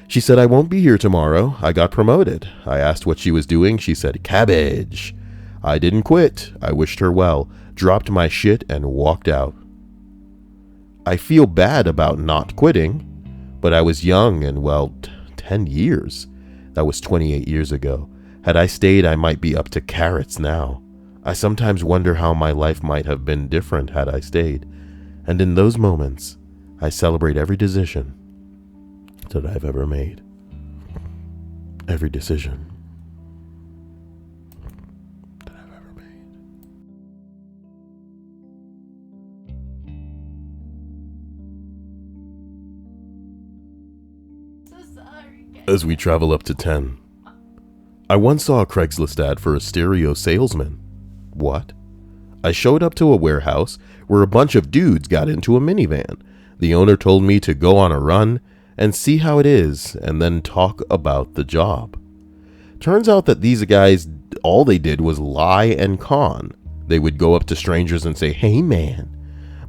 She said, I won't be here tomorrow. I got promoted. I asked what she was doing. She said, cabbage. I didn't quit. I wished her well, dropped my shit and walked out. I feel bad about not quitting, but I was young and 10 years. That was 28 years ago. Had I stayed, I might be up to carrots now. I sometimes wonder how my life might have been different had I stayed. And in those moments, I celebrate every decision that I've ever made. Every decision that I've ever made. So sorry, guys. As we travel up to 10, I once saw a Craigslist ad for a stereo salesman. What? I showed up to a warehouse where a bunch of dudes got into a minivan. The owner told me to go on a run and see how it is and then talk about the job. Turns out that these guys, all they did was lie and con. They would go up to strangers and say, hey man,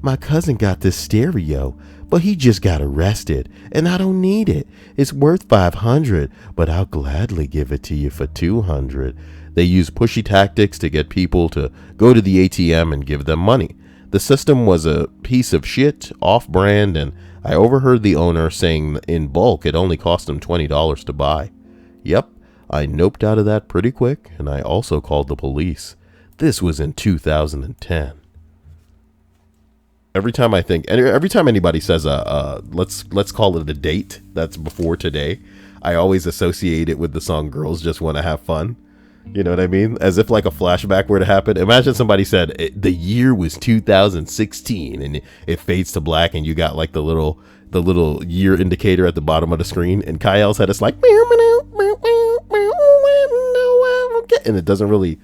my cousin got this stereo, but he just got arrested and I don't need it. It's worth $500, but I'll gladly give it to you for $200. They use pushy tactics to get people to go to the ATM and give them money. The system was a piece of shit, off-brand, and I overheard the owner saying in bulk it only cost him $20 to buy. Yep, I noped out of that pretty quick, and I also called the police. This was in 2010. Every time anybody says let's call it a date that's before today, I always associate it with the song Girls Just Want to Have Fun. You know what I mean? As if like a flashback were to happen. Imagine somebody said the year was 2016 and it fades to black and you got like the little year indicator at the bottom of the screen, and Kyle's head is like, and it doesn't really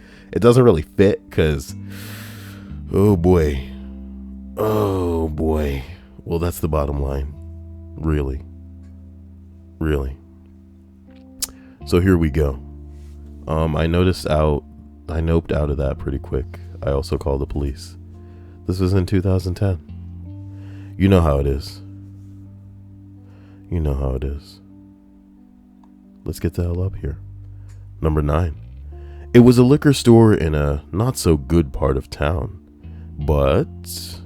fit because oh boy. Well, that's the bottom line. Really. So here we go. I noped out of that pretty quick. I also called the police. This was in 2010. You know how it is. Let's get the hell up here. Number 9. It was a liquor store in a not so good part of town, but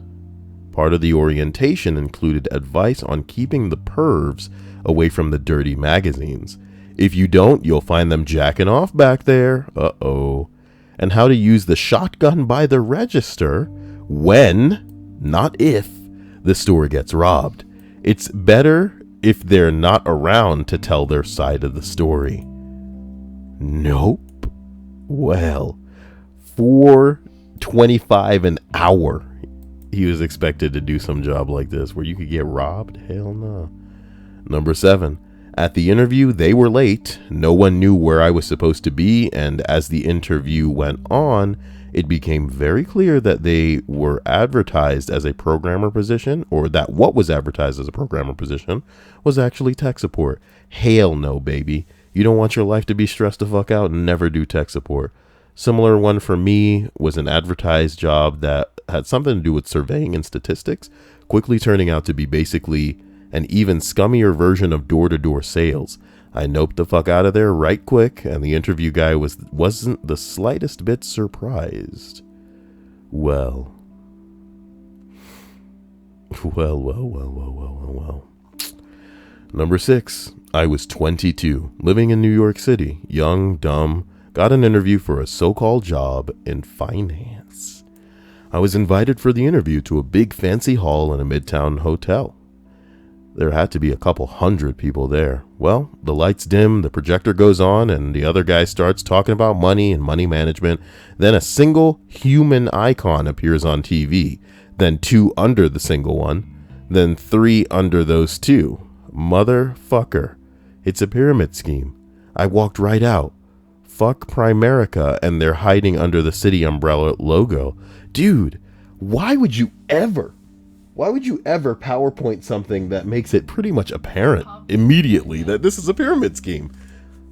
part of the orientation included advice on keeping the pervs away from the dirty magazines. If you don't, you'll find them jacking off back there. Uh-oh. And how to use the shotgun by the register when, not if, the store gets robbed. It's better if they're not around to tell their side of the story. Nope. Well, $4.25 an hour. He was expected to do some job like this where you could get robbed? Hell no. Number 7. At the interview, they were late. No one knew where I was supposed to be, and as the interview went on, it became very clear that they were advertised as a programmer position, or that what was advertised as a programmer position was actually tech support. Hell no, baby. You don't want your life to be stressed the fuck out, and never do tech support. Similar one for me was an advertised job that had something to do with surveying and statistics, quickly turning out to be basically an even scummier version of door-to-door sales. I noped the fuck out of there right quick, and the interview guy wasn't the slightest bit surprised. Well. Number 6. I was 22, living in New York City, young, dumb, got an interview for a so-called job in finance. I was invited for the interview to a big fancy hall in a midtown hotel. There had to be a couple hundred people there. Well, the lights dim, the projector goes on, and the other guy starts talking about money and money management. Then a single human icon appears on TV, then 2 under the single one, then 3 under those 2. Motherfucker. It's a pyramid scheme. I walked right out. Fuck Primerica, and they're hiding under the city umbrella logo. Dude, why would you ever PowerPoint something that makes it pretty much apparent immediately that this is a pyramid scheme?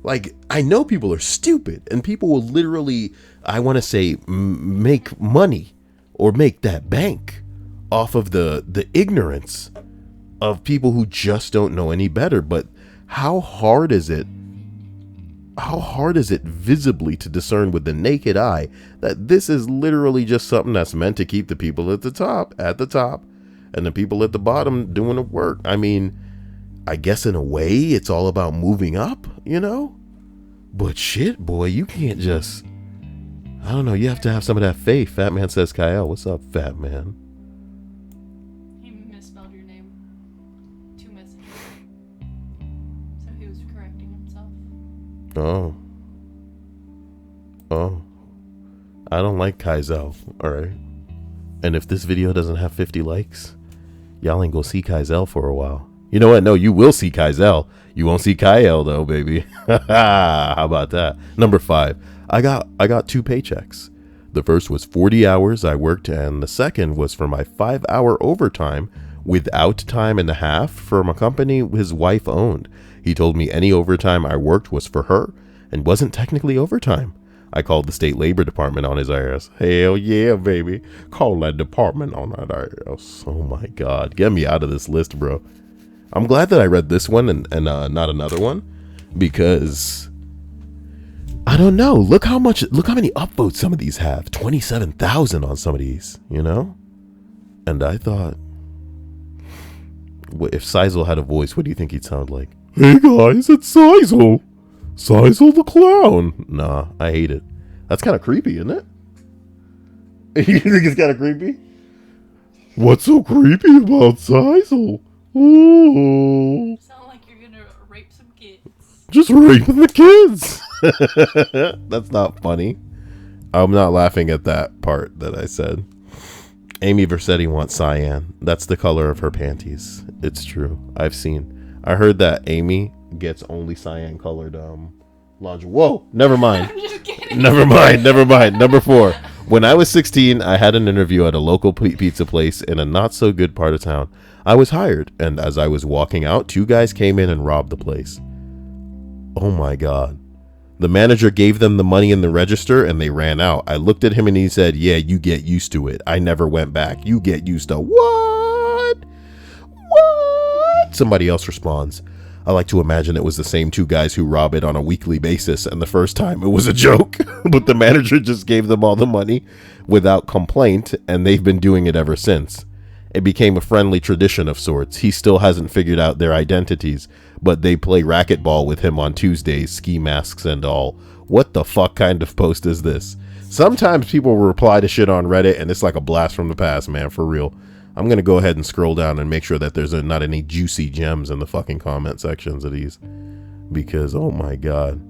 Like, I know people are stupid, and people will literally, I want to say, make money or make that bank off of the ignorance of people who just don't know any better. But how hard is it visibly to discern with the naked eye that this is literally just something that's meant to keep the people at the top, and the people at the bottom doing the work? I mean, I guess in a way it's all about moving up, you know? But shit, boy, you can't just, I don't know, you have to have some of that faith. Fat Man says, Kyle, what's up, Fat Man? He misspelled your name 2 messages ago. So he was correcting himself. Oh. I don't like Kaizel, alright? And if this video doesn't have 50 likes, y'all ain't gonna see Kaizel for a while. You know what? No, you will see Kaizel. You won't see Kyle though, baby. How about that? Number 5. I got 2 paychecks. The first was 40 hours I worked, and the second was for my 5-hour overtime without time and a half from a company his wife owned. He told me any overtime I worked was for her and wasn't technically overtime. I called the state labor department on his ass. Hell yeah, baby. Call that department on that ass. Oh my God. Get me out of this list, bro. I'm glad that I read this one and not another one, because I don't know. Look how many upvotes some of these have. 27,000 on some of these, you know? And I thought, if Sizel had a voice, what do you think he'd sound like? Hey guys, it's Sizel. Sizel the clown. Nah, I hate it. That's kind of creepy, isn't it? You think it's kind of creepy? What's so creepy about Sizel? Ooh. Sound like you're gonna rape some kids. Just raping the kids. That's not funny. I'm not laughing at that part that I said. Amy Versetti wants cyan. That's the color of her panties. It's true. I've seen. I heard that Amy gets only cyan colored lingerie. Whoa, never mind. I'm just kidding. Never mind. Number 4. When I was 16, I had an interview at a local pizza place in a not so good part of town. I was hired, and as I was walking out, 2 guys came in and robbed the place. Oh my God. The manager gave them the money in the register and they ran out. I looked at him and he said, yeah, you get used to it. I never went back. You get used to what? What? Somebody else responds. I like to imagine it was the same 2 guys who rob it on a weekly basis, and the first time it was a joke, but the manager just gave them all the money without complaint, and they've been doing it ever since. It became a friendly tradition of sorts. He still hasn't figured out their identities, but they play racquetball with him on Tuesdays, ski masks and all. What the fuck kind of post is this? Sometimes people reply to shit on Reddit and it's like a blast from the past, man, for real. I'm going to go ahead and scroll down and make sure that there's not any juicy gems in the fucking comment sections of these. Because, oh my God.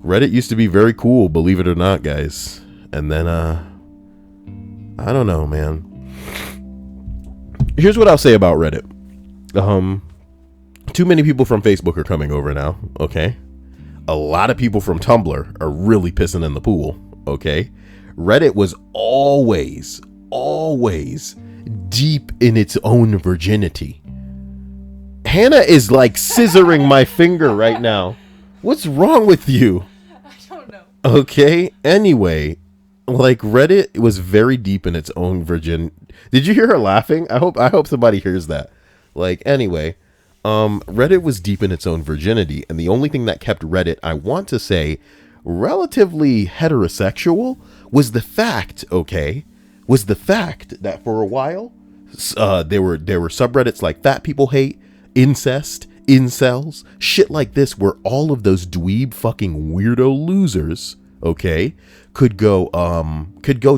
Reddit used to be very cool, believe it or not, guys. And then, I don't know, man. Here's what I'll say about Reddit. Too many people from Facebook are coming over now, okay? A lot of people from Tumblr are really pissing in the pool, okay? Reddit was always deep in its own virginity. Hannah is like scissoring my finger right now. What's wrong with you? I don't know. Okay, anyway, like Reddit was very deep in its own virgin. Did you hear her laughing? I hope somebody hears that. Like, anyway, Reddit was deep in its own virginity, and the only thing that kept Reddit, I want to say, relatively heterosexual was the fact that for a while, there were subreddits like Fat People Hate, Incest, Incels, shit like this, where all of those dweeb fucking weirdo losers, okay, could go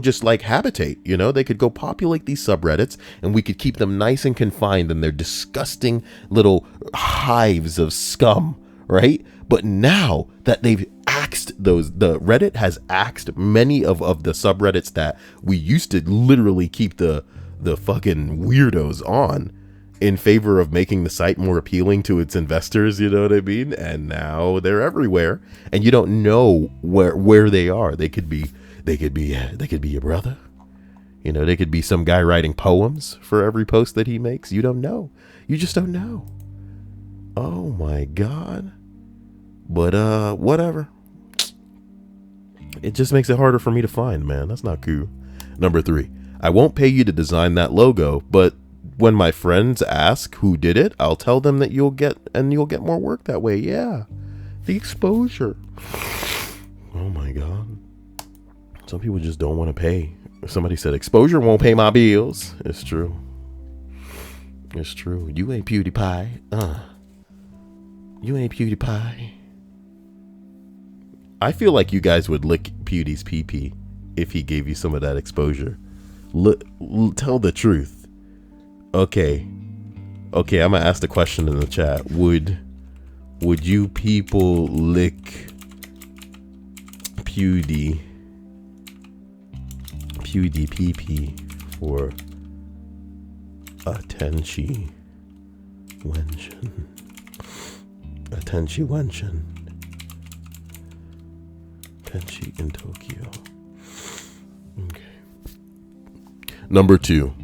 just like habitate, you know, they could go populate these subreddits, and we could keep them nice and confined in their disgusting little hives of scum, right? But now that they've axed those, the Reddit has axed many of the subreddits that we used to literally keep the fucking weirdos on, in favor of making the site more appealing to its investors, you know what I mean? And now they're everywhere, and you don't know where they are. They could be your brother. You know, they could be some guy writing poems for every post that he makes. You don't know. You just don't know. Oh my God. But whatever. It just makes it harder for me to find, man. That's not cool. Number 3. I won't pay you to design that logo, but when my friends ask who did it, I'll tell them that you'll get more work that way. Yeah. The exposure. Oh my God. Some people just don't want to pay. Somebody said exposure won't pay my bills. It's true. It's true. You ain't PewDiePie. You ain't PewDiePie. I feel like you guys would lick Pewdie's pee-pee if he gave you some of that exposure. Tell the truth. Okay, I'm gonna ask the question in the chat. Would you people lick Pewdie pee-pee for attention wenchen? Attention wenchen. Tenchi in Tokyo. Okay. Number 2.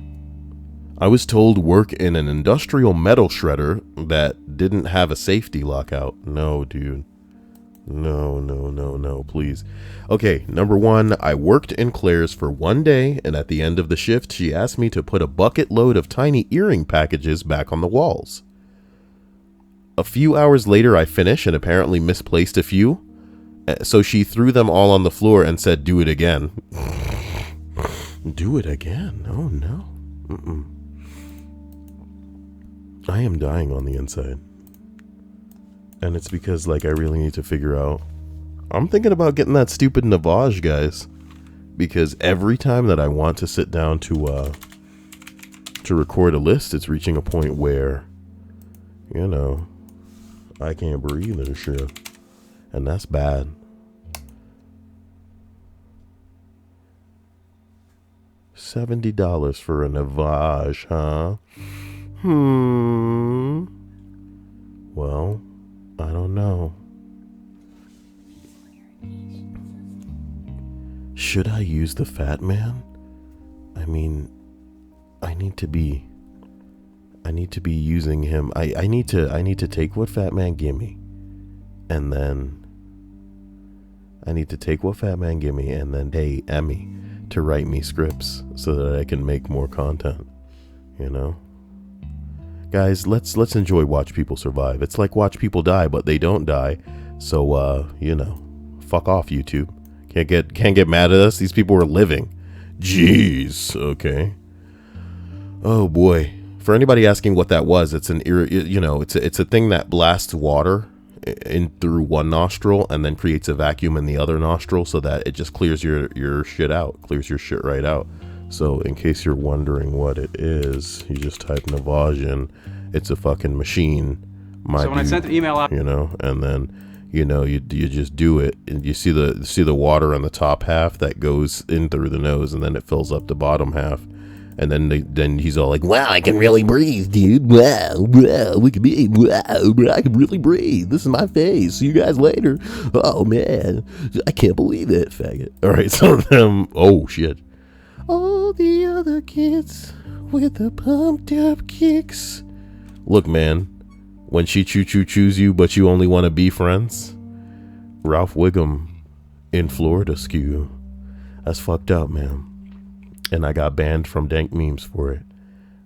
I was told work in an industrial metal shredder that didn't have a safety lockout. No, dude. No, please. Okay, number 1, I worked in Claire's for 1 day, and at the end of the shift, she asked me to put a bucket load of tiny earring packages back on the walls. A few hours later, I finished and apparently misplaced a few, so she threw them all on the floor and said, "Do it again." Do it again? Oh, no. I am dying on the inside. And it's because, like, I really need to figure out. I'm thinking about getting that stupid Navage, guys. Because every time that I want to sit down to record a list, it's reaching a point where, you know, I can't breathe and shit. And that's bad. $70 for a Navage, huh? Well, I don't know. Should I use the Fat Man? I mean, I need to be using him. I need to take what Fat Man give me, and then I need to take what Fat Man give me, and then pay Emmy to write me scripts so that I can make more content. You know, guys, let's enjoy Watch People Survive. It's like Watch People Die, but they don't die. So you know, fuck off, YouTube. Can't get mad at us. These people are living. Jeez. Okay. Oh boy. For anybody asking what that was, it's it's a thing that blasts water in through one nostril and then creates a vacuum in the other nostril so that it just clears your shit out, clears your shit right out. So in case you're wondering what it is, you just type Navage in. It's a fucking machine. So when I sent the email out, you know, and then you know, you just do it, and you see the water on the top half that goes in through the nose, and then it fills up the bottom half, and then he's all like, "Wow, I can really breathe, dude! Wow, we can be, wow, I can really breathe. This is my face. See you guys later. Oh man, I can't believe it, faggot." All right, so oh shit, all the other kids with the pumped up kicks. Look, man. When she choose you, but you only want to be friends. Ralph Wiggum in Florida skew. That's fucked up, man. And I got banned from dank memes for it.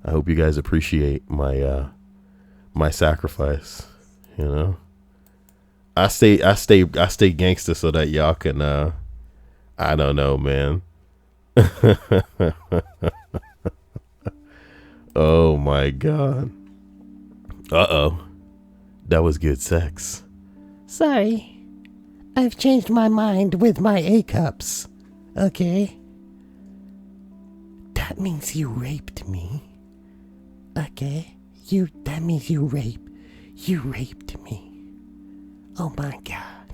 I hope you guys appreciate my my sacrifice. You know, I stay gangster so that y'all can. I don't know, man. Oh my god. Uh-oh. That was good sex. Sorry. I've changed my mind with my A cups. Okay? That means you raped me. Okay? That means you raped me. Oh my god.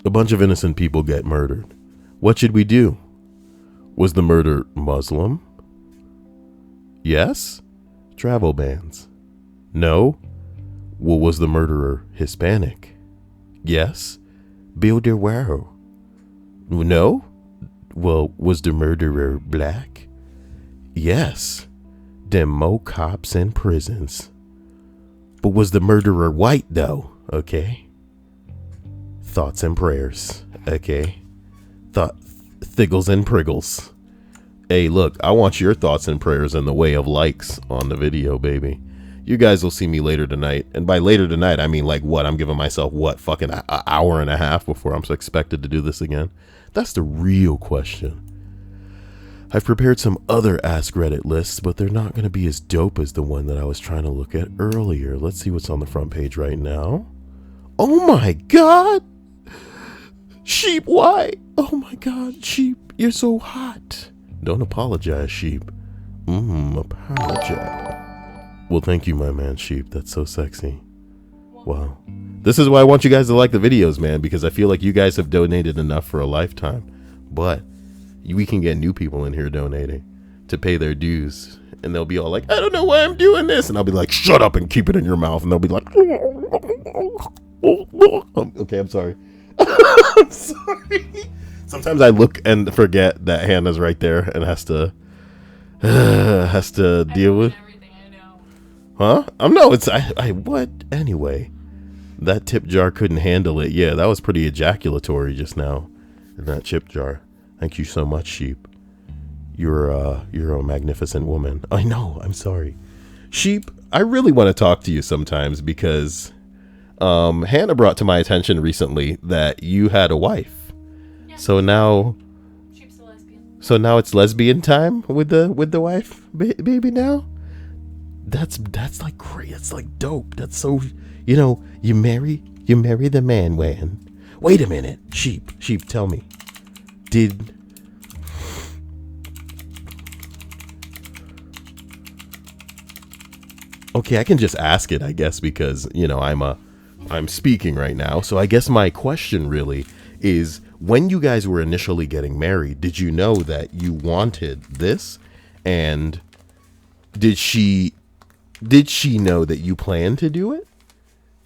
A bunch of innocent people get murdered. What should we do? Was the murder Muslim? Yes? Travel bans. No? Well, was the murderer Hispanic? Yes? Bilderwaro. No? Well, was the murderer black? Yes. Them mo cops in prisons. But was the murderer white though? Okay. Thoughts and prayers. Okay. Thiggles and priggles. Hey, look, I want your thoughts and prayers in the way of likes on the video, baby. You guys will see me later tonight. And by later tonight, I mean like what? I'm giving myself what? Fucking an hour and a half before I'm expected to do this again? That's the real question. I've prepared some other Ask Reddit lists, but they're not going to be as dope as the one that I was trying to look at earlier. Let's see what's on the front page right now. Oh my god! Sheep, why? Oh my god, Sheep, you're so hot. Don't apologize, Sheep. Apologize. Well, thank you, my man, Sheep. That's so sexy. Wow. This is why I want you guys to like the videos, man, because I feel like you guys have donated enough for a lifetime. But we can get new people in here donating to pay their dues. And they'll be all like, I don't know why I'm doing this. And I'll be like, shut up and keep it in your mouth. And they'll be like, okay, I'm sorry. I'm sorry. Sometimes I look and forget that Hannah's right there and has to deal with everything I know. Huh? No, it's I what? Anyway, that tip jar couldn't handle it. Yeah, that was pretty ejaculatory just now in that chip jar. Thank you so much, Sheep. You're a magnificent woman. I know. I'm sorry, Sheep. I really want to talk to you sometimes because Hannah brought to my attention recently that you had a wife. Yeah. So now, Sheep's a lesbian. So now it's lesbian time with the wife, baby. Now, that's like great. That's like dope. That's so, you marry the man when. Wait a minute, Sheep, tell me, did. Okay, I can just ask it, I guess, because I'm speaking right now. So I guess my question really is, when you guys were initially getting married, did you know that you wanted this? And did she know that you planned to do it?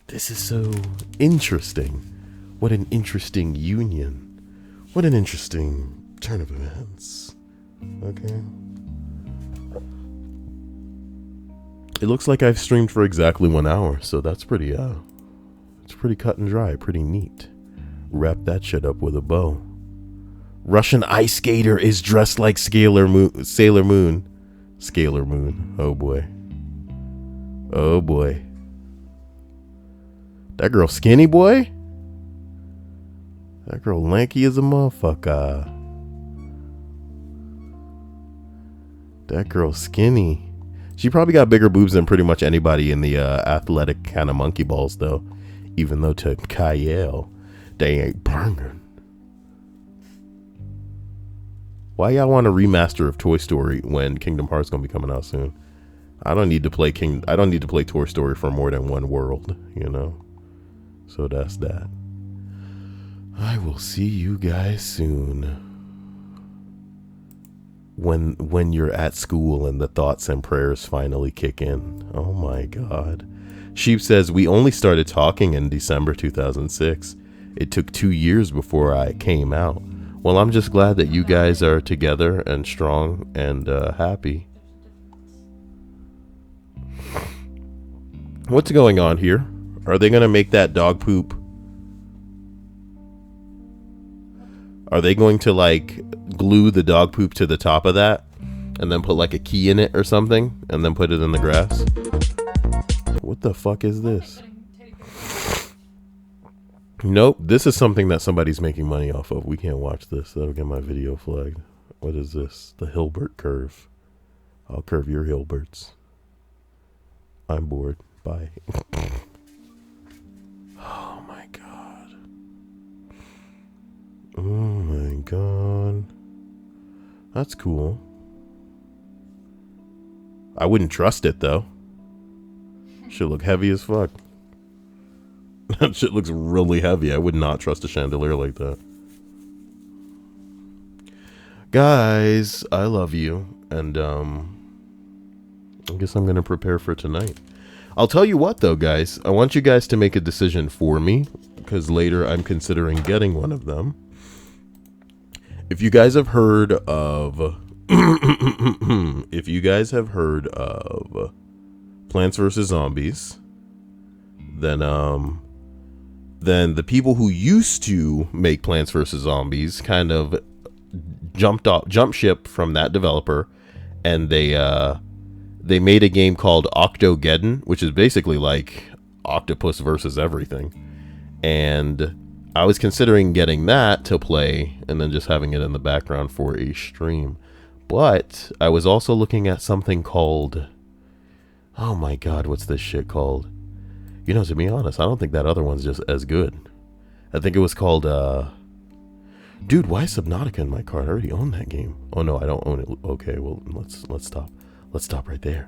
This is so interesting. What an interesting union. What an interesting turn of events. Okay. It looks like I've streamed for exactly 1 hour, so that's pretty it's pretty cut and dry, pretty neat. Wrap that shit up with a bow. Russian ice skater is dressed like Sailor Moon. Scalar Moon. Oh boy. Oh boy. That girl skinny, boy? That girl lanky as a motherfucker. That girl skinny. She probably got bigger boobs than pretty much anybody in the athletic kind of monkey balls, though. Even though to Kyle, they ain't burning. Why y'all want a remaster of Toy Story when Kingdom Hearts gonna be coming out soon? I don't need to play Toy Story for more than one world, you know? So that's that. I will see you guys soon. When you're at school and the thoughts and prayers finally kick in. Oh my God. Sheep says, we only started talking in December 2006. It took 2 years before I came out. Well, I'm just glad that you guys are together and strong and happy. What's going on here? Are they going to make that dog poop? Are they going to like glue the dog poop to the top of that and then put like a key in it or something and then put it in the grass? What the fuck is this? Nope, this is something that somebody's making money off of. We can't watch this. That'll get my video flagged. What is this? The Hilbert curve. I'll curve your Hilberts. I'm bored. Bye. Oh my God. Oh my God. That's cool. I wouldn't trust it though. Should look heavy as fuck. That shit looks really heavy. I would not trust a chandelier like that. Guys, I love you. And I guess I'm gonna prepare for tonight. I'll tell you what though, guys. I want you guys to make a decision for me, because later I'm considering getting one of them. If you guys have heard of Plants vs. Zombies, then the people who used to make Plants vs. Zombies kind of jumped ship from that developer, and they made a game called Octogeddon, which is basically like Octopus versus everything. And I was considering getting that to play and then just having it in the background for a stream. But I was also looking at something called, oh my God, what's this shit called? You know, to be honest, I don't think that other one's just as good. I think it was called, dude, why is Subnautica in my card? I already own that game. Oh no, I don't own it. Okay, well, let's stop. Let's stop right there.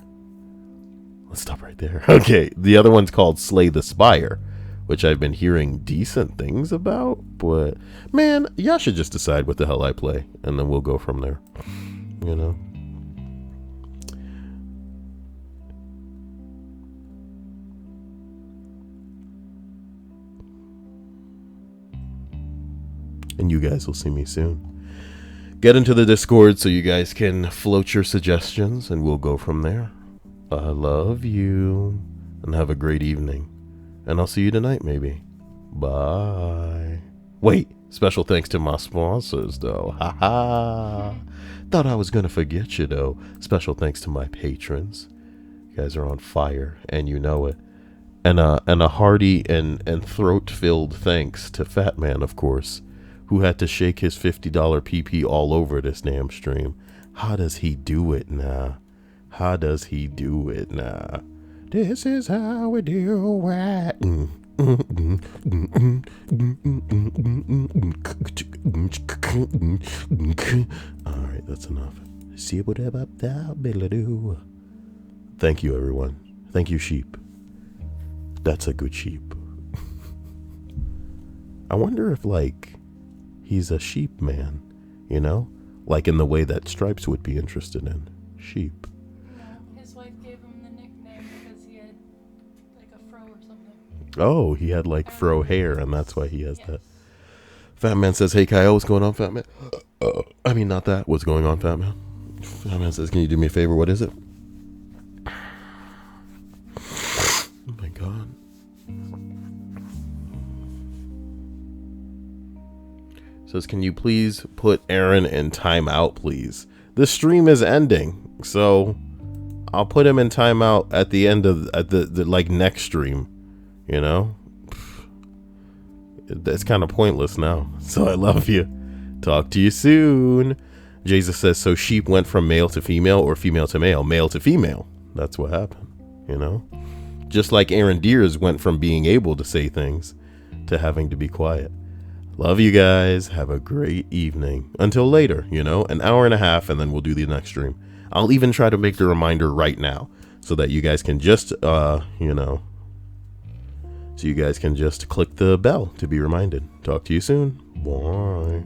Let's stop right there. Okay, the other one's called Slay the Spire, which I've been hearing decent things about, but man, y'all should just decide what the hell I play, and then we'll go from there, you know? And you guys will see me soon. Get into the Discord so you guys can float your suggestions, and we'll go from there. I love you, and have a great evening. And I'll see you tonight, maybe. Bye. Wait, special thanks to my sponsors, though. Haha. Thought I was going to forget you, though. Special thanks to my patrons. You guys are on fire, and you know it. And a hearty and throat-filled thanks to Fat Man, of course, who had to shake his $50 PP all over this damn stream. How does he do it now? How does he do it now? This is how we do it. Alright, that's enough. See what about that, do. Thank you, everyone. Thank you, sheep. That's a good sheep. I wonder if, like, he's a sheep man, you know? Like in the way that Stripes would be interested in. Sheep. No, his wife gave him the nickname because he had like a fro or something. Oh, he had like fro hair, and that's why he has that. Fat Man says, hey Kyle, what's going on, Fat Man? I mean, not that. What's going on, Fat Man? Fat Man says, can you do me a favor? What is it? Oh my God. Says, can you please put Aaron in timeout, please? The stream is ending, so I'll put him in timeout at the end of the like next stream. You know, it's kind of pointless now. So I love you. Talk to you soon. Jesus says, so sheep went from male to female or female to male to female. That's what happened. You know, just like Aaron Deers went from being able to say things to having to be quiet. Love you guys. Have a great evening. Until later, you know, an hour and a half, and then we'll do the next stream. I'll even try to make the reminder right now. so that you guys can just, so you guys can just click the bell to be reminded. Talk to you soon. Bye.